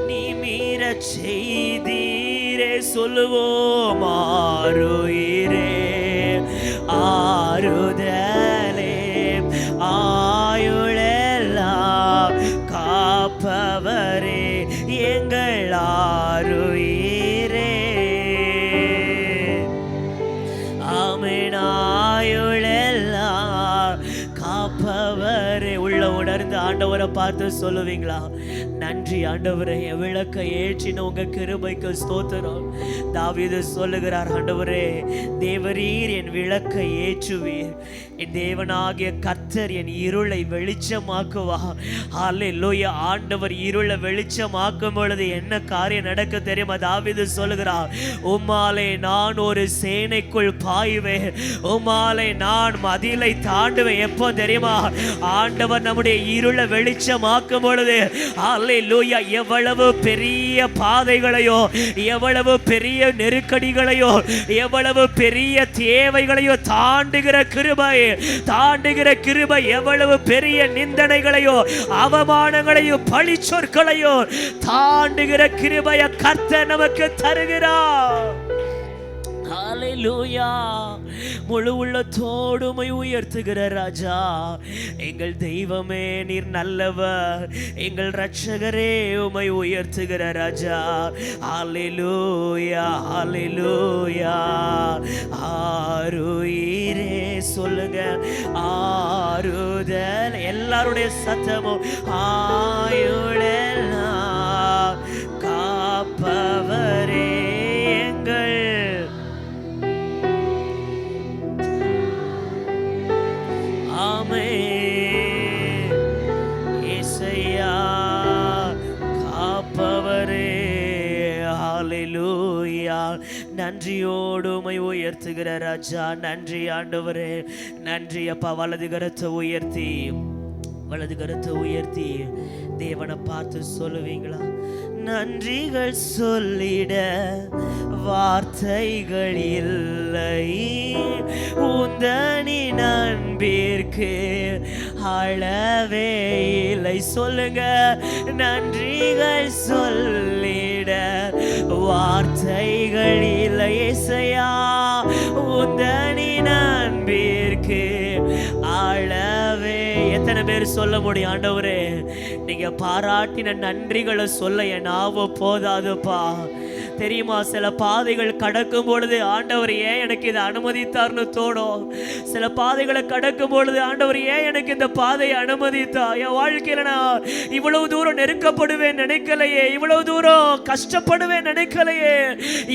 S3: நிமிர செய்தீரே. சொல்லுவோம், ஆருயிரே ஆறுதலே ஆயுளெல்லாம் காப்பவரே எங்கள் ஆருயிரே. ஆமென். ஆயுளெல்லாம் காப்பவரே. உள்ள உணர்ந்து ஆண்டவரை பார்த்து சொல்லுவீங்களா? நன்றி ஆண்டவரே, என் விளக்கை ஏற்றின உங்க கிருபைக்கு ஸ்தோத்திரம். தாவீது சொல்லுகிறார், ஆண்டவரே தேவரீர் என் விளக்கை ஏற்றுவீர், என் தேவனாகிய கர்த்தர் என் இருளை வெளிச்சமாக்குவார். ஹல்லேலூயா. ஆண்டவர் இருளை வெளிச்சமாக்கும் பொழுது என்ன காரியம் நடக்க தெரியுமா? தாவீது சொல்லுகிறார், உம்மாலே நான் ஒரு சேனைக்குள் பாய்வேன், உம்மாலே நான் மதிலை தாண்டுவேன். எப்போ தெரியுமா? ஆண்டவர் நம்முடைய இருளை வெளிச்சமாக்கும் பொழுது. ஹல்லேலூயா. எவ்வளவு பெரிய பாதைகளையோ, எவ்வளவு பெரிய நெருக்கடிகளையோ, எவ்வளவு பெரிய தேவைகளையோ தாண்டுகிற கிருபை, தாண்டுகிற கிருபை. எவ்வளவு பெரிய நிந்தனைகளையோ, அவமானங்களையோ, பழி சொற்களையோ தாண்டுகிற கிருபையை கர்த்தர் நமக்கு தருகிறார். ஹalleluya. முழு உள்ளத்தோடு உம்மை உயர்த்துகிற ராஜா, எங்கள் தெய்வமே நீர் நல்லவர், எங்கள் இரட்சகரே உம்மை உயர்த்துகிற ராஜா. ஹalleluya ஹalleluya. ஆருயிரே சொல்லுங்க, ஆறுதல். எல்லாருடைய சத்தமும், ஆயுளெல்லாம் காப்பவரே எங்கள். ஆமென். இயேசுயா காப்பவரே. ஹalleluya. நன்றியோடு உம்மை உயர்த்துகிற ராஜா. நன்றி ஆண்டவரே, நன்றி அப்பா. வலது கரத்தை உயர்த்தி, வலது கரத்தை உயர்த்தி தேவனை பார்த்து சொல்லுவீங்களா? நன்றிகள் சொல்லிட வார்த்தைகள் இல்லை, உந்தனின் அன்பிற்கு அளவே இல்லை. சொல்லுங்க, நன்றிகள் சொல்லிட வார்த்தைகள் இல்லை. இசையா, உந்தனின் அன்பிற்கு அளவே. எத்தனை பேர் சொல்ல முடியும்? ஆண்டவரே நீங்க பாராட்டின நன்றிகளை சொல்ல என் நாவு போதாதுப்பா. தெரியுமா, சில பாதைகள் கடக்கும் பொழுது ஆண்டவர் ஏன் எனக்கு இதை அனுமதித்தார்னு தோணும். சில பாதைகளை கடக்கும் பொழுது ஆண்டவர் ஏன் எனக்கு இந்த பாதையை அனுமதித்தா? என் வாழ்க்கையில நான் இவ்வளவு தூரம் நெருக்கப்படுவேன் நினைக்கலையே, இவ்வளவு தூரம் கஷ்டப்படுவேன் நினைக்கலையே,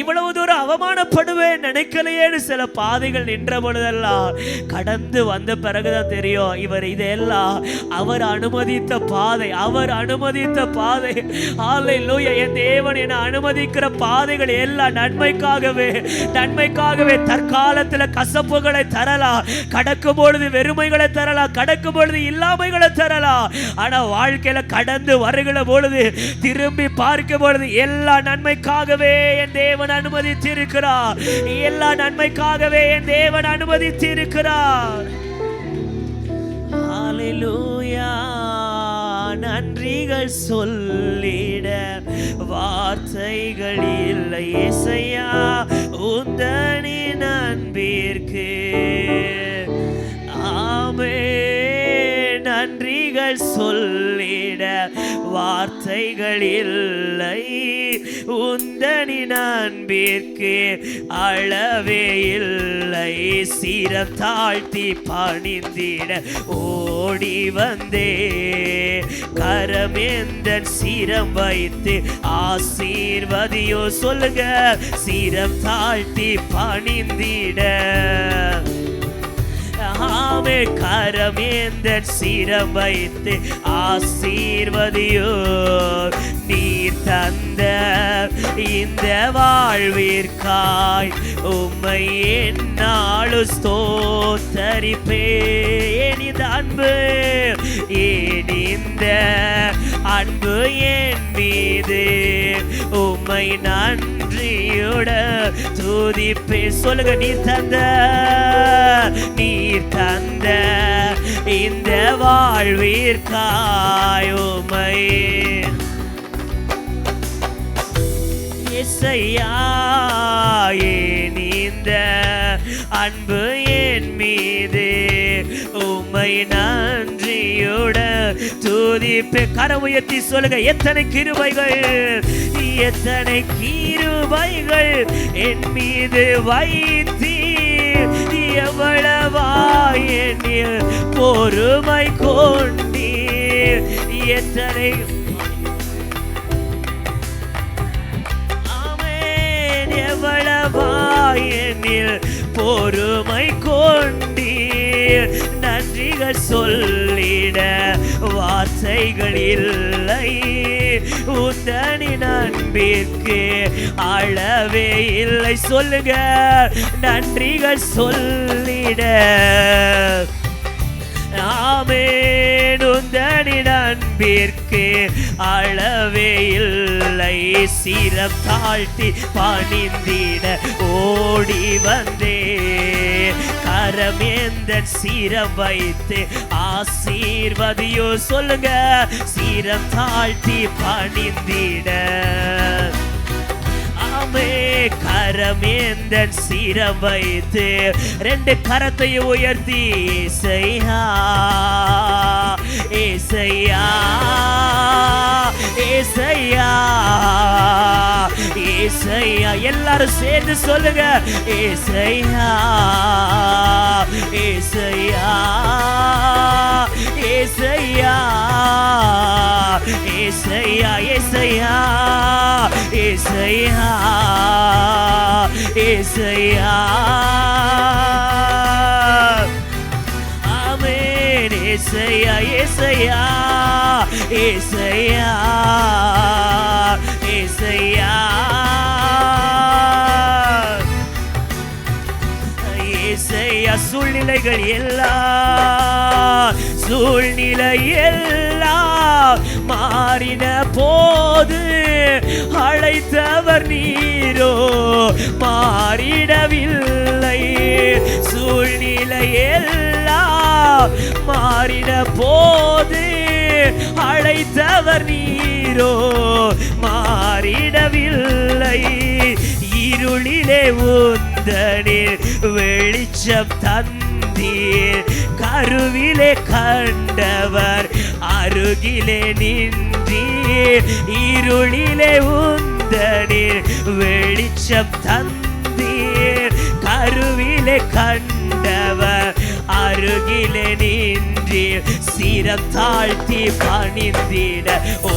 S3: இவ்வளவு தூரம் அவமானப்படுவேன் நினைக்கலையேன்னு சில பாதைகள் நின்ற பொழுதெல்லாம் கடந்து வந்த பிறகுதான் தெரியும், இவர் இதெல்லாம் அவர் அனுமதித்த பாதை, அவர் அனுமதித்த பாதை. ஹல்லேலூயா. என் தேவன் என்னை அனுமதிக்கிற பாதை பாதைகள் எல்லாம் நன்மைக்காகவே நன்மைக்காகவே. தற்காலத்தில் கசப்புகளை தரலாம், கடக்கும் பொழுது வெறுமைகளை தரலாம், கடக்கும் பொழுது இல்லாமைகளை தரலாம். ஆனா வாழ்க்கையில கடந்து வருகிற பொழுது திரும்பி பார்க்கும் பொழுது எல்லா நன்மைக்காகவே என் தேவன் அனுமதித்திருக்கிறார். எல்லா நன்மைக்காகவே என் தேவன் அனுமதித்திருக்கிறார். ஹல்லேலூயா. நன்றிகள் சொல்லிட வார்த்தைகள் இல்லை இயேசையா உந்தனின் அன்பிற்கு. ஆமென். நன்றிகள் சொல்லிட வார்த்தைகள் இல்லை உந்தனின் அன்பிற்கு அளவே இல்லை. சிரம் தாழ்த்தி பணிந்திட ஓடி வந்தே கரமேந்தன் சிரம் வைத்து ஆசீர்வதியோ. சொல்லுங்க, சிரம் தாழ்த்தி பணிந்திட ஆமே கரமேந்தன் சிரம் வைத்து ஆசீர்வதியோ. நீர் தந்த இந்த வாழ்விற்காய் உம்மை என்னாலும் ஸ்தோத்தரிப்பேன். இந்த அன்பு ஏன் இந்த அன்பு என் மீது உம்மை நன்றியோட துதிப்பே. சொல்லுங்க, நீர் தந்த இந்த வாழ்விற்காய் உம்மை இயேசையா ஏன் இந்த அன்பு என் மீது உம்மை நன்றியோட துதிப்பே. கரம் உயர்த்தி சொல்லுங்க, எத்தனை கிருபைகள் எத்தனை கிருபைகள் என் மீது வைத்தீர். எவ்வளவாய் என்னில் பொறுமை கொண்டீர். எத்தனை எவ்வளவாய் என்னில் பொறுமை கொண்டீர். நன்றிகள் சொல்லிட வார்த்தைகள் இல்லை உந்தனின் அன்பிற்கு அளவே இல்லை. சொல்லுங்க, நன்றிகள் சொல்லிட ஆமென் உந்தனின் அன்பிற்கு அளவே இல்லை. சிரம் தாழ்த்தி பணிந்திட ஓடி வந்தே கரமேந்தன் சிரம் வைத்து ஆசீர்வதியோ. சொல்லுங்க, சிரம் தாழ்த்தி பணிந்திட ஆமே கரமேந்தன் சிரம் வைத்து ரெண்டு கரத்தையும் உயர்த்தி ஏசையா ஏசையா ஏசையா ஏசையா. எல்லாரும் சேர்ந்து சொல்லுங்க, ஏசையா ஏசையா ஏசையா ஏசையா ஏசையா ஏசையா ஏசையா. ஆமென். ஏசையா ஏசையா ஏசையா ஏசையா ஏசையா. சூழ்நிலைகள் எல்லாம் மாறின போது அழைத்தவர் நீரோ மாறிடவில்லை. சூழ்நிலை எல்லாம் மாறின போது அழைத்தவர் நீரோ மாறிடவில்லை. இருளிலே உந்தனில் வெளிச்சம் தந்தீர். கருவிலே கண்டவர் அருகிலே நின்றீர். இருளிலே உந்தனில் வெளிச்சம் தந்தீர். கருவிலே கண்டவர் அருகிலே நின்றீர். சிரம் தாழ்த்தி பணிந்திட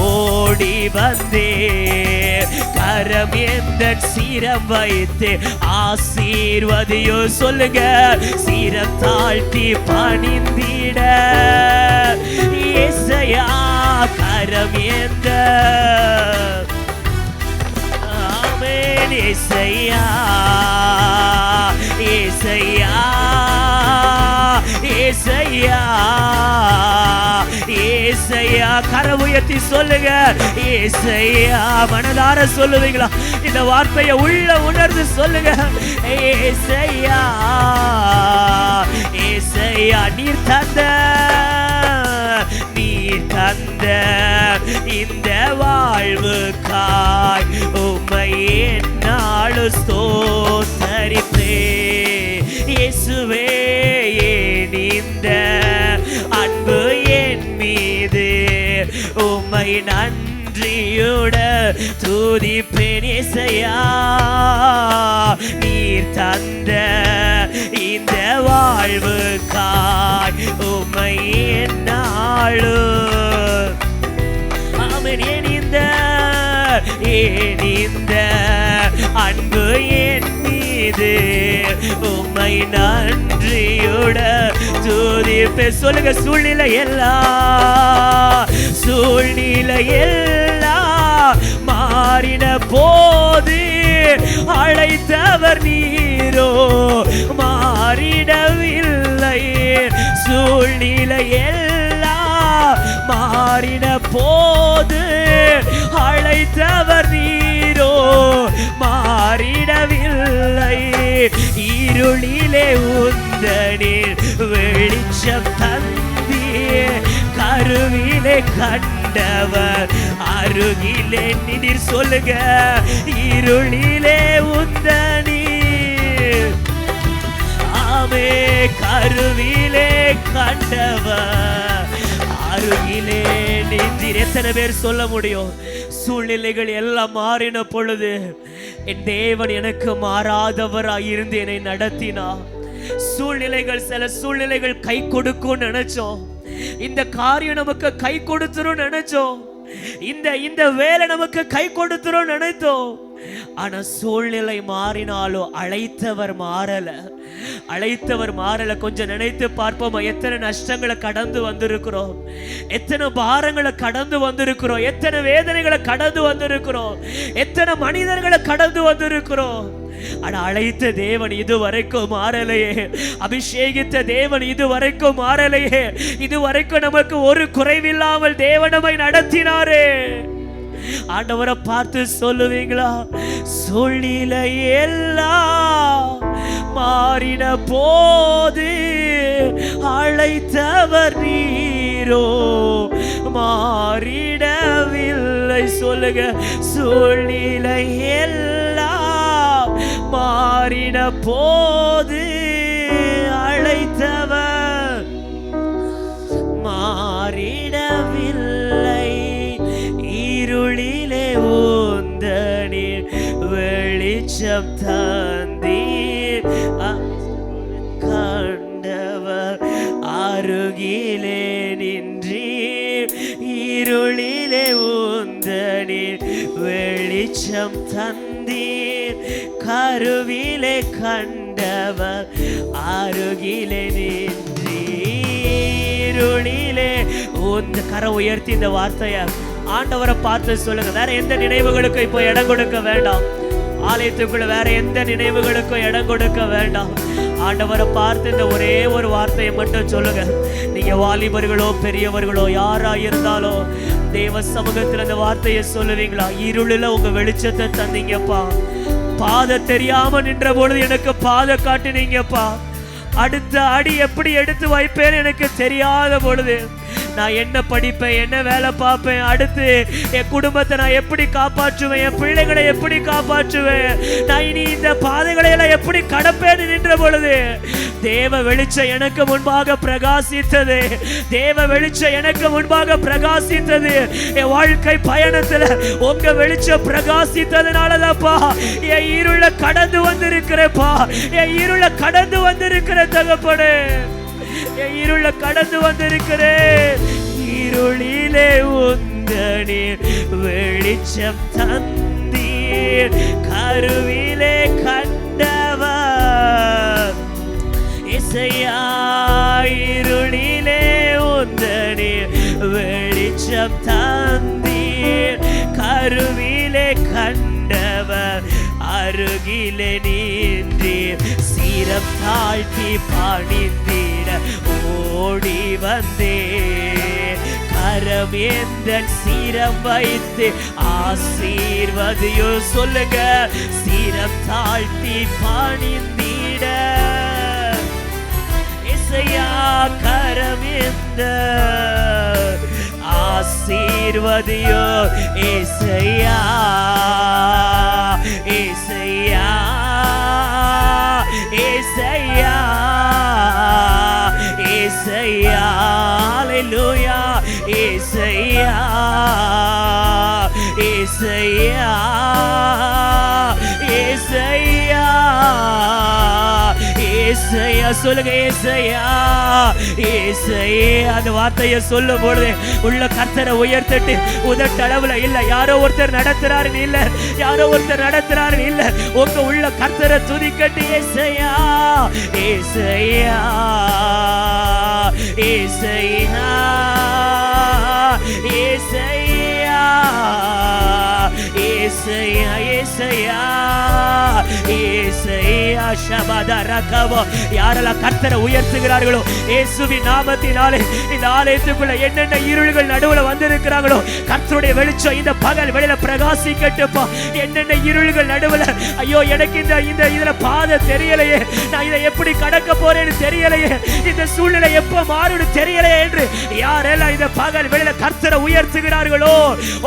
S3: ஓடி வந்தேன். கரம் எந்தன் சிரம் வைத்து ஆசீர்வதியோ. சொல்லுங்க, சிரம் தாழ்த்தி பணிந்திட ஏசையா கரம் எந்த ஆமென். ஏசையா ஏசையா ஏசையா ஏசையா. கரம் உயர்த்தி சொல்லுங்க ஏசையா. மனதார சொல்லுவீங்களா? இந்த வார்த்தையை உள்ள உணர்ந்து சொல்லுங்க ஏசையா ஏசையா. நீர் தந்த இந்த வாழ்வுக்காய் உம்மை என்னாலும் ஸ்தோத்தரிப்பே. இயேசுவே ஏன் இந்த அன்பு என் மீது, உம்மை நன்றியோட துதிப்பேன். இயேசையா நீர் தந்த இந்த வாழ்வுக்காய் உம்மை என்னாலும் ஆமென். ஏன் இந்த அன்பு என் மீது, உம்மை நன்றியோட துதிப்பே. சொல்லுங்க சூழ்நிலை எல்லாம் மாறின போது அழைத்தவர் நீரோ மாறிடவில்லை. சூழ்நிலை எல்லாம் மாறின போது அழைத்தவர் நீரோ மாறிடவில்லை. இருளிலே உந்தனில் வெளிச்சம் தந்தீரே, கருவிலே கண்டவர் அருகிலே நீர். சொல்லுங்க இருளிலே உந்தனில் ஆமே, கருவிலே கண்டவர் அருகிலே நின்றீர். எத்தனை பேர் சொல்ல முடியும்? சூழ்நிலைகள் எல்லாம் மாறின பொழுது என் தேவன் எனக்கு மாறாதவராய் இருந்து என்னை நடத்தினார். சில சூழ்நிலைகள் கை கொடுக்கும் நினைச்சோம், இந்த காரியம் நமக்கு கை கொடுத்துரும் நினைச்சோம், இந்த வேலை நமக்கு கை கொடுத்துரும் நினைத்தோம். ஆனா சூழ்நிலை மாறினாலும் அழைத்தவர் மாறல. கொஞ்சம் நினைத்து பார்ப்போமா? எத்தனை நஷ்டங்களை கடந்து வந்திருக்கிறோம், எத்தனை பாரங்களை கடந்து வந்திருக்கிறோம், எத்தனை வேதனைகளை கடந்து வந்திருக்கிறோம், எத்தனை மனிதர்களை கடந்து வந்திருக்கிறோம். ஆனா அழைத்த தேவன் இதுவரைக்கும் மாறலையே, அபிஷேகித்த தேவன் இதுவரைக்கும் மாறலையே. இதுவரைக்கும் நமக்கு ஒரு குறைவில்லாமல் தேவன் நம்மை நடத்தினாரே. ஆண்டவரை பார்த்து சொல்லுவீங்களா? சூழ்நிலை எல்லாம் மாறின போது அழைத்தவர் நீரோ மாறிடவில்லை. சொல்லுங்க சூழ்நிலை எல்லாம் மாறின போது அழைத்தவர் மாறிடவில்லை. இருளிலே ஊந்தனில் வெளிச்சம் தந்தீர், கண்டவர் அருகிலே நின்றீர். இருளிலே ஊந்தனில் வெளிச்சம் தந்தீர், கருவிலே கண்டவர் அருகிலே நின்றீர். இருளிலே ஊந்த கரை உயர்த்தி இந்த வார்த்தையை ஆண்டவரை பார்த்து சொல்லுங்க. வேற எந்த நினைவுகளுக்கும் இப்போ இடம் கொடுக்க வேண்டாம். ஆலயத்துக்குள்ள வேற எந்த நினைவுகளுக்கும் இடம் கொடுக்க வேண்டாம். ஆண்டவரை பார்த்து இந்த ஒரே ஒரு வார்த்தையை மட்டும் சொல்லுங்க. நீங்க வாலிபர்களோ பெரியவர்களோ யாரா இருந்தாலும் தேவ சமூகத்தில் இந்த வார்த்தையை சொல்லுவீங்களா? இருளில் உங்க வெளிச்சத்தை தந்தீங்கப்பா, பாதை தெரியாம நின்ற பொழுது எனக்கு பாதை காட்டினீங்கப்பா, அடுத்த அடி எப்படி எடுத்து வைப்பேன்னு எனக்கு தெரியாத பொழுது நான் என்ன படிப்பேன், என்ன வேலை பார்ப்பேன், அடுத்து என் குடும்பத்தை நான் எப்படி காப்பாற்றுவேன், என் பிள்ளைகளை எப்படி காப்பாற்றுவேன், நான் இனி இந்த பாதைகளை எல்லாம் எப்படி கடப்பேன்னு நின்ற பொழுது தேவ வெளிச்சம் எனக்கு முன்பாக பிரகாசித்தது. தேவ வெளிச்சம் எனக்கு முன்பாக பிரகாசித்தது. என் வாழ்க்கை பயணத்துல உங்க வெளிச்சம் பிரகாசித்ததுனாலதான்ப்பா என் இருள கடந்து வந்திருக்கிறேப்பா, என் இருள கடந்து வந்திருக்கிற தகப்பனே, என் இருள கடந்து வந்திருக்கிறேன். இருளிலே உந்தனீர் வெளிச்சம் தந்தீர், கருவிலே கண்டவர் இசையா. இருளிலே உந்தனீர் வெளிச்சம் தந்தீர், கருவிலே கண்ட ஆண்டவர் அருகிலே நின்றீர். சீரம் தாழ்த்தி பணிந்திட ஓடி வந்தேன். கரம் எந்தன் சீரம் வைத்து ஆசீர்வதியோ. சொல்லுங்க, சீரம் தாழ்த்தி பணிந்திட இசையா கரம் எந்த ஆசீர்வதியோ. இசையா இசையா இசையா இசையா ஹல்லேலூயா. இசையா இசையா இசையா இசையா சொல்லுங்க, இசையா இசையா. அந்த வார்த்தையை சொல்லும் பொழுது உள்ள கர்த்தரை உயர்த்திட்டு உதட்டளவுல இல்ல, யாரோ ஒருத்தர் நடத்துறாருன்னு இல்ல, யாரோ ஒருத்தர் நடத்துறாருன்னு இல்ல, உங்க உள்ள கர்த்தரை துதிக்கட்டு. இசையா இசையா இசையா இசையா இசையா இசையா இசையா ஷபதரகவோ. யாரெல்லாம் கர்த்தரை உயர்த்துகிறார்களோ இயேசுவின் நாமத்தினாலே இந்த ஆலயத்துக்குள்ள என்னென்ன இருள்கள் நடுவுல வந்திருக்கிறாங்களோ கர்த்தருடைய வெளிச்சம் இந்த பகல் வெளியில பிரகாசிக்கட்டுப்பா. என்னென்ன இருள்கள் நடுவுல, ஐயோ எனக்கு இந்த இதுல பாதை தெரியலையே, நான் இதை எப்படி கடக்க போறேன்னு தெரியலையே, இந்த சூழ்நிலை எப்ப மாறுன்னு தெரியலையே என்று யாரெல்லாம் இந்த பகல் வெளியில கர்த்தரை உயர்த்துகிறார்களோ,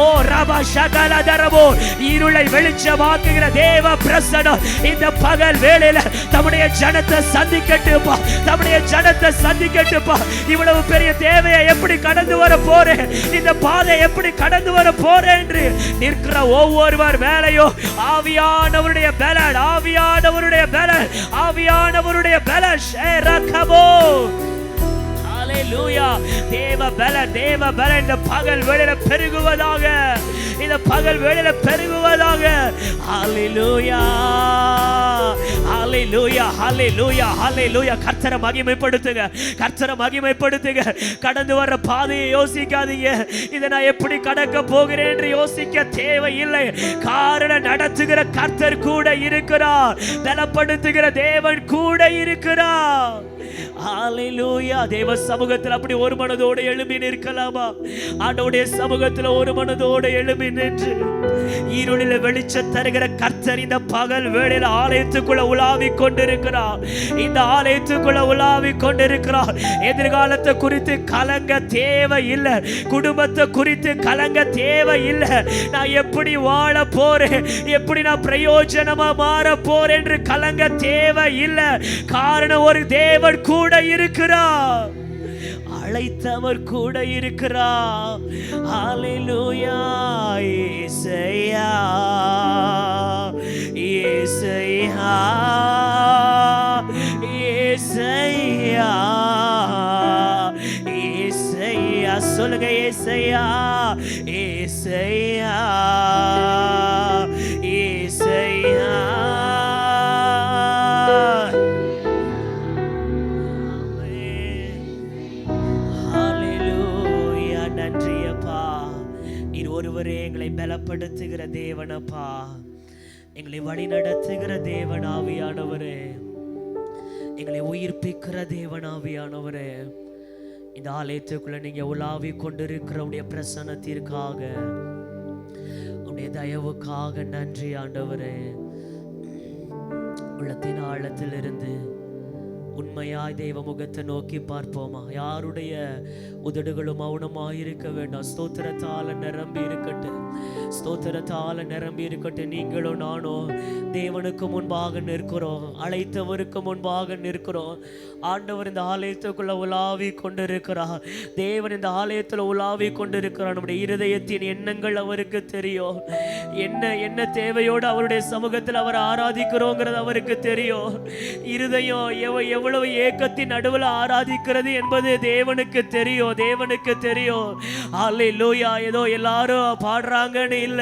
S3: ஓ ரபா ஷகலதரபோ, இருளை வெளிச்சமாக்குகிற தேவ பிரசன்னம் இந்த பகல் வேளையில தம்முடைய ஜனத்தை சந்திக்கட்டுப்பா, தம்முடைய ஜனத்தை சந்திக்கட்டுப்பா. இவ்வளவு பெரிய தேவையை எப்படி கடந்து வர போறேன், இந்த பாதை எப்படி கடந்து வர போறேன் என்று நிற்கிற ஒவ்வொருவர் மேலையோ ஆவியானவருடைய பலன், ஆவியானவருடைய பலன், ஆவியானவருடைய பலன் ஷேரகபோ. ஹல்லேலூயா. தேவ பலன், தேவ பலன் இந்த பகல் வேளையில பெருகுவதாக, இந்த பகல் வேளையில பெருகுவதாக. ஹல்லேலூயா ஹல்லேலூயா ஹல்லேலூயா ஹல்லேலூயா. கர்த்தரை மகிமைப்படுத்துங்க, கர்த்தரை மகிமைப்படுத்துங்க. கடந்து வர்ற பாதையை யோசிக்காதீங்க, இதை நான் எப்படி கடக்க போகிறேன் என்று யோசிக்க தேவையில்லை. காரணம் நடத்துகிற கர்த்தர் கூட இருக்கிறார், பலப்படுத்துகிற தேவன் கூட இருக்கிறார். ஹல்லேலூயா. தேவ சமூகத்தில் அப்படி ஒரு மனதோடு எழும்பி நிற்கலாமா? ஆண்டவருடைய சமூகத்தில் ஒரு மனதோடு எழும்பி நின்று இருளில் வெளிச்சம் தருகிற கர்த்தர் இந்த பகல் வேளையில் ஆலயத்துக்குள்ள உலாவி கொண்டிருக்கிறார், இந்த ஆலயத்துக்குள்ள உலாவி கொண்டிருக்கிறார். எதிர்காலத்தை குறித்து கலங்க தேவை இல்லை, குடும்பத்தை குறித்து கலங்க தேவை இல்லை. நான் எப்படி வாழ போறேன், எப்படி நான் பிரயோஜனமா மாற போறேன் என்று கலங்க தேவை இல்லை. காரணம் ஒரு தேவன் கூட இருக்கிறார், அழைத்தவர் கூட இருக்கிறார். ஹல்லேலூயா. இயேசையா இயேசையா இயேசையா இயேசையா சொல்லுங்க, இயேசையா இயேசையா இயேசையா. ஒருவரே எங்களை பலப்படுத்துகிற தேவனப்பா, எங்களை வழி நடத்துகிற தேவன் ஆவியானவரே, எங்களை உயிர்ப்பிக்கிற தேவன் ஆவியானவரே, இந்த ஆலயத்துக்குள்ள நீங்க உலாவி கொண்டிருக்கிற உடைய பிரசன்னத்திற்காக, உடைய தயவுக்காக நன்றி ஆண்டவரே. உள்ளத்தின் ஆழத்தில் இருந்து உண்மையாய் தெய்வ முகத்தை நோக்கி பார்ப்போமா? யாருடைய உதடுகளும் மௌனமாயிருக்க வேண்டாம். ஸ்தோத்திரத்தால நிரம்பி இருக்கட்டும், ஸ்தோத்திரத்தால நிரம்பி இருக்கட்டும். நீங்களும் நானும் தேவனுக்கு முன்பாக நிற்கிறோம், அழைத்தவருக்கு முன்பாக நிற்கிறோம். ஆண்டவர் இந்த ஆலயத்துக்குள்ள உலாவி கொண்டிருக்கிறார், தேவன் இந்த ஆலயத்தில் உலாவி கொண்டிருக்கிறார். நம்முடைய இருதயத்தின் எண்ணங்கள் அவருக்கு தெரியும், என்ன தேவையோடு அவருடைய சமூகத்தில் அவர் ஆராதிக்கிறோங்கிறது அவருக்கு தெரியும். இருதயம் எவ்வளவு ஏக்கத்தின் நடுவில் ஆராதிக்கிறது என்பது தேவனுக்கு தெரியும், தேவனுக்கு தெரியும். ஹல்லேலூயா. ஏதோ எல்லாரும் பாடுறாங்கன்னு இல்ல,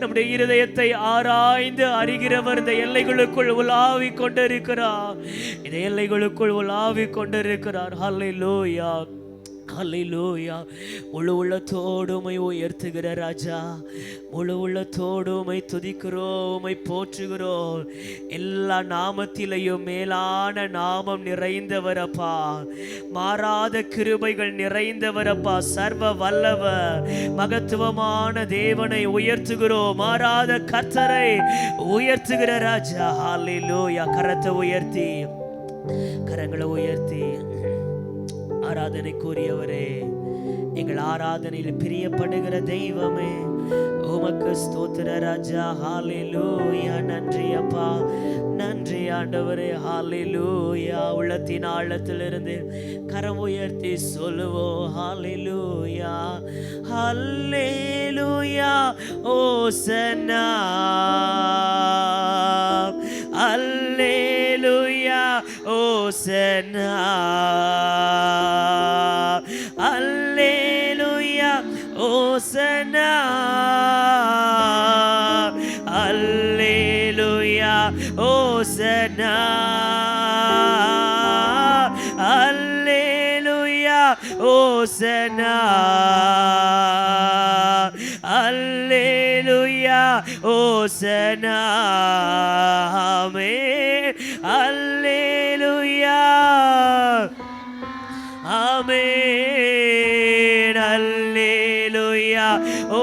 S3: நம்முடைய இருதயத்தை ஆராய்ந்து அறிகிறவர் இந்த எல்லைகளுக்குள் உலாவி கொண்டிருக்கிறார், இந்த எல்லைகளுக்குள் உலாவி கொண்டிருக்கிறார். ஹல்லேலூயா. ஹல்லேலூயா. முழு உள்ளத்தோடு உம்மை உயர்த்துகிற ராஜா, முழு உள்ளத்தோடு உம்மை துதிக்கிறோம், உம்மை போற்றுகிறோம். எல்லா நாமத்திலையும் மேலான நாமம் நிறைந்தவரப்பா, மாறாத கிருபைகள் நிறைந்தவரப்பா, சர்வ வல்லவர் மகத்துவமான தேவனை உயர்த்துகிறோம், மாறாத கர்த்தரை உயர்த்துகிற ராஜா. ஹல்லேலூயா. கரத்தை உயர்த்தி, கரங்களை உயர்த்தி ஆராதனைக்குரியவரே, எங்கள் ஆராதனையில் பிரியப்படுகிற தெய்வமே, உமக்கு ஸ்தோத்திர ராஜா. ஹல்லேலூயா. நன்றி அப்பா, நன்றி ஆண்டவரே. ஹல்லேலூயா. உள்ளத்தின் ஆழத்திலிருந்து கரம் உயர்த்தி சொல்லுவோம் ஹல்லேலூயா, ஹல்லேலூயா. ஓசன்னா, ஹல்லேலூயா. ஓசன்னா, ஹல்லேலூயா. ஓசன்னா, ஹல்லேலூயா. ஓசன்னா, ஹல்லேலூயா. ஓசன்னா, ஹல்லேலூயா. ஓசன்னா. ஆமென். ஹல்லேலூயா. ஆமென். ஹல்லேலூயா.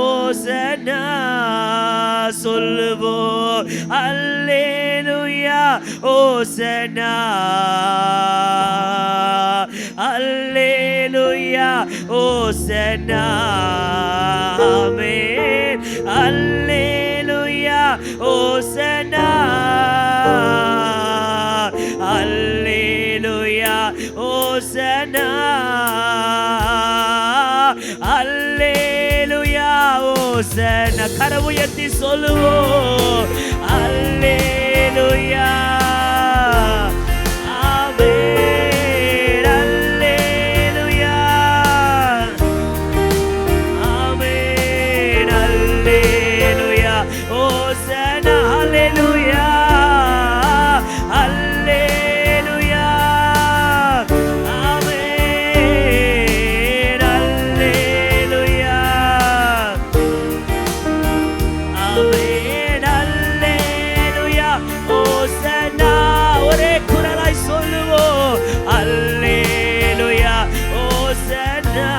S3: ஓசன்னா. சொல்லுவோம் ஹல்லேலூயா. ஓசன்னா, ஹல்லேலூயா. ஓசன்னா. ஆமென். ஹல்லேலூயா. ஓசன்னா, ஹல்லேலூயா. ஓசன்னா, ஹல்லேலூயா. ஓசன்னா. கரம் உயர்த்தி சொல்லுவோம் ஹல்லேலூயா. ஆமென். ஹல்லேலூயா. ஆமென். ஹல்லேலூயா. ஓசன்னா. ஹல்லேலூயா. ஹல்லேலூயா. ஆமென். ஹல்லேலூயா. ஆமென். ஹல்லேலூயா. ஓசன்னா. ஒரே குரலாய் சொல்லுவோம் ஹல்லேலூயா. ஓசன்னா.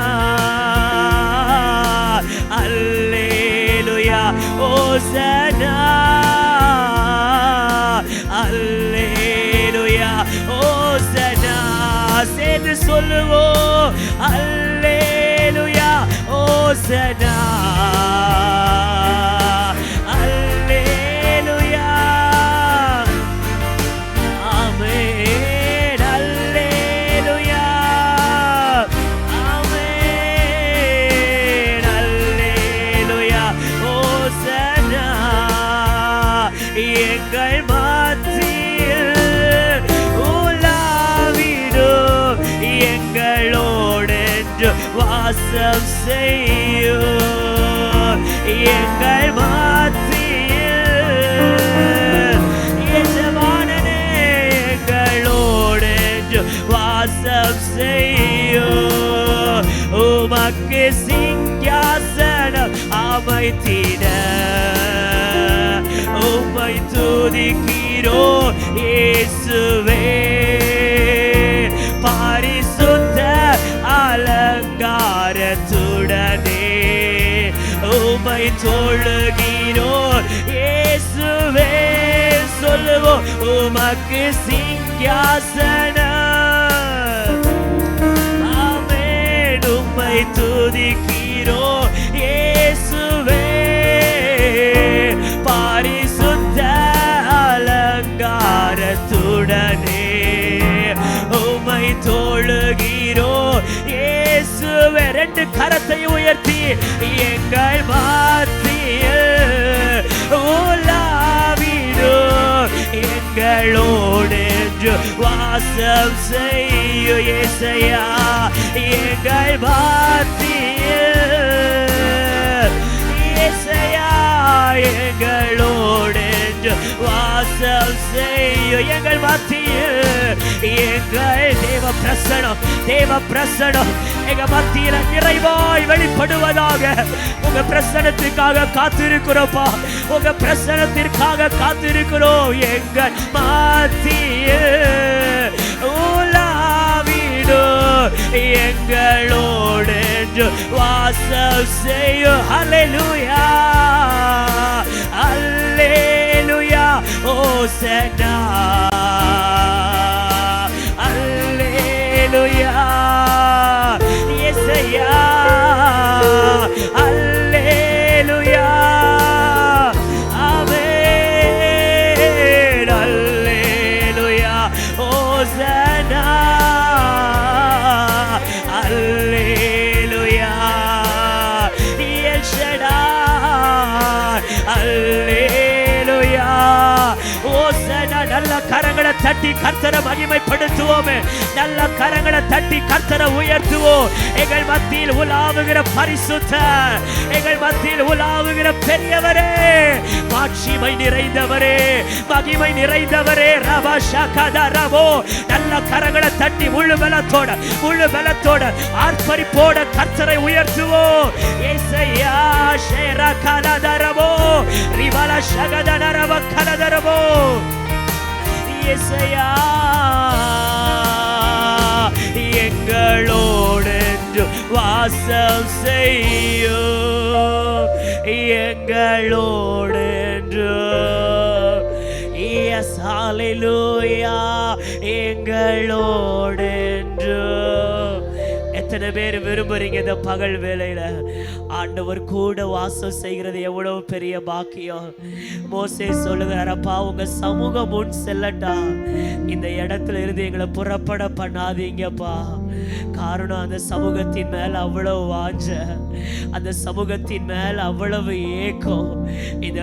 S3: ஹல்லேலூயா. ஓசன்னா. ஹல்லேலூயா. ஓசன்னா. சேர்ந்து சொல்லுவோம் ஹல்லேலூயா. ஓசன்னா. ஹல்லேலூயா. ஆமென். ஹல்லேலூயா. ஆமென். ஹல்லேலூயா. ஓசன்னா. எங்கள் மத்தியில் உலாவிடும், எங்களோடென்று வாசம் செய்யும். எங்கள் மத்தியில் எஜமானனே, எங்களோடென்று வாசம் செய்யும். உமக்கு சிங்காசனம் அமைத்திட உம்மை துதிக்கிறோம் இயேசுவே. பரிசுத்த அலங்காரத்துடனே உம்மை தொழுகிறோம் இயேசுவே. சொல்லுவோம் உமக்கு சிங்காசனம். ஆமென். உம்மை துதிக்கிறோம் இயேசுவே. பரிசுத்த அலங்காரத்துடனே உம்மை தொழுகிறோம் இயேசுவே. ரெண்டு கரத்தை உயர்த்தி எங்கள் மத்தியில் உலாவிடும், எங்களோடென்று வாசம் செய்யும் இயேசையா. எங்கள் மத்தியில் இயேசையா, எங்களோடென்று வாசம் செய்யும் எங்கள் மத்தியில். எங்கள் தேவ பிரசனம் எங்க மத்தியில நிறைவாய் வெளிப்படுவதாக. உங்க பிரசனத்திற்காக காத்திருக்கிறோப்பா, உங்க பிரசனத்திற்காக காத்திருக்கிறோம். எங்கள் மத்தியில் உலாவிடும் எங்களோடு வாசம் செய்யும். ஹல்லேலூயா ஹல்லேலூயா ஓசன்னா ஹல்லேலூயா இயேசையா ஹல்லேலூயா ஆமென் ஹல்லேலூயா ஓசன்னா ஹல்லேலூயா எல் ஷடாய் ஹல்லேலூயா ஓசன்னா. நல்ல கரங்களை தட்டி கர்த்தரை மகிமைப்படுத்துவோமே. நல்ல கரங்களை தட்டி கர்த்தரை உயர்த்துவோம். எங்கள் மத்தியில் உலாவுகிற பரிசுத்தர், எங்கள் மத்தியில் உலாவுகிற பெரியவரே, மாட்சிமை நிறைந்தவரே, மகிமை நிறைந்தவரே. ரபா ஷகத ரபோ. நல்ல கரங்களை தட்டி முழு பலத்தோட ஆர்ப்பரிப்போட கர்த்தரை உயர்த்துவோம். இயேசையா ஷேரா கலதரபோ ரிவல ஷகத நரவ கலதரபோ. இயேசையா எங்களோடு வாசம் செய்யும். எங்களோடு எஸ் ஹல்லேலூயா எங்களோடு. எத்தனை பேர் விரும்புறீங்க இந்த பகல் வேளையில ஆண்டவர் கூட வாசம் செய்கிறது எவ்வளவு பெரிய பாக்கியம். மோசே சொல்லுகிறாரப்பா, உங்க சமூகம் முன் செல்லட்டா, இந்த இடத்துல இருந்து எங்களை புறப்பட பண்ணாதீங்கப்பா. காரணம் அந்த சமூகத்தின் மேல அவ்வளவு வாஞ்ச, அந்த சமூகத்தின் மேல அவ்வளவு ஏக்கம். இந்த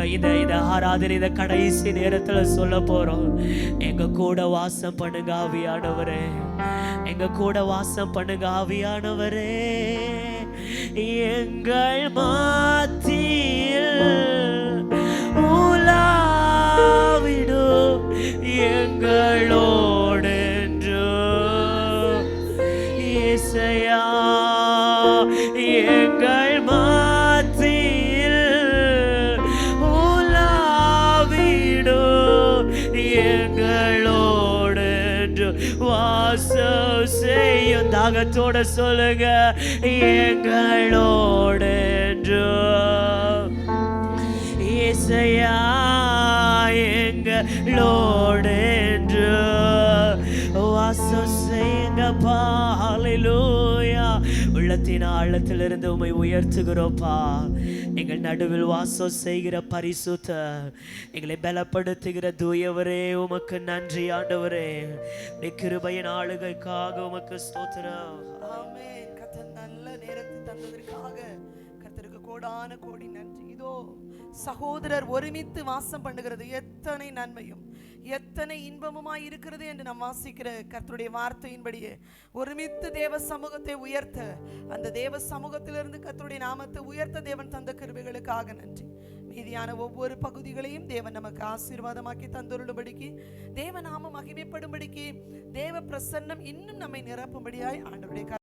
S3: ஆராதனை இந்த கடைசி நேரத்துல சொல்ல போறோம். எங்க கூட வாசம் பண்ணுங்க ஆவியானவரே, எங்க கூட வாசம் பண்ணுங்க ஆவியானவரே. எங்கள் மத்தியில் உலாவிடும் எங்களோடு இயேசையா. எங்கள் மத்தியில் உலாவிடும் எங்களோடு வாசம் செய்யும். தாகத்தோட சொல்லுங்க, எங்களோடு இயேசையா எங்களோடு வாசம் செய்யுங்கப்பா. ஹல்லேலூயா. உள்ளத்தின் ஆழத்திலிருந்து உம்மை உயர்த்துகிறோப்பா. எங்கள் நடுவில் வாசம் செய்கிற பரிசுத்தர், எங்களை பலப்படுத்துகிற தூயவரே, உமக்கு நன்றி ஆண்டவரே. கிருபையின் ஆளுகைக்காக உமக்கு ஸ்தோத்திரம்.
S2: ஆமென். கர்த்தர் நல்ல நேரத்தை தந்ததற்காக கர்த்தருக்கு கோடான கோடி நன்றி. இதோ சகோதரர் ஒருமித்து வாசம் பண்ணுகிறது எத்தனை நன்மையும் எத்தனை இன்பமுமாய் இருக்கிறது என்று நாம் வாசிக்கிற கர்த்தருடைய வார்த்தையின்படியே ஒருமித்து தேவ சமூகத்தை உயர்த்த, அந்த தேவ சமூகத்திலிருந்து கர்த்தருடைய நாமத்தை உயர்த்த தேவன் தந்த கிருபைகளுக்காக நன்றி. மீதியான ஒவ்வொரு பகுதிகளையும் தேவன் நமக்கு ஆசீர்வாதமாக்கி தந்துள்ளபடிக்கு, தேவ நாமம் மகிமைப்படும்படிக்கு, தேவ பிரசன்னம் இன்னும் நம்மை நிரப்பும்படியாய் ஆண்டவருடைய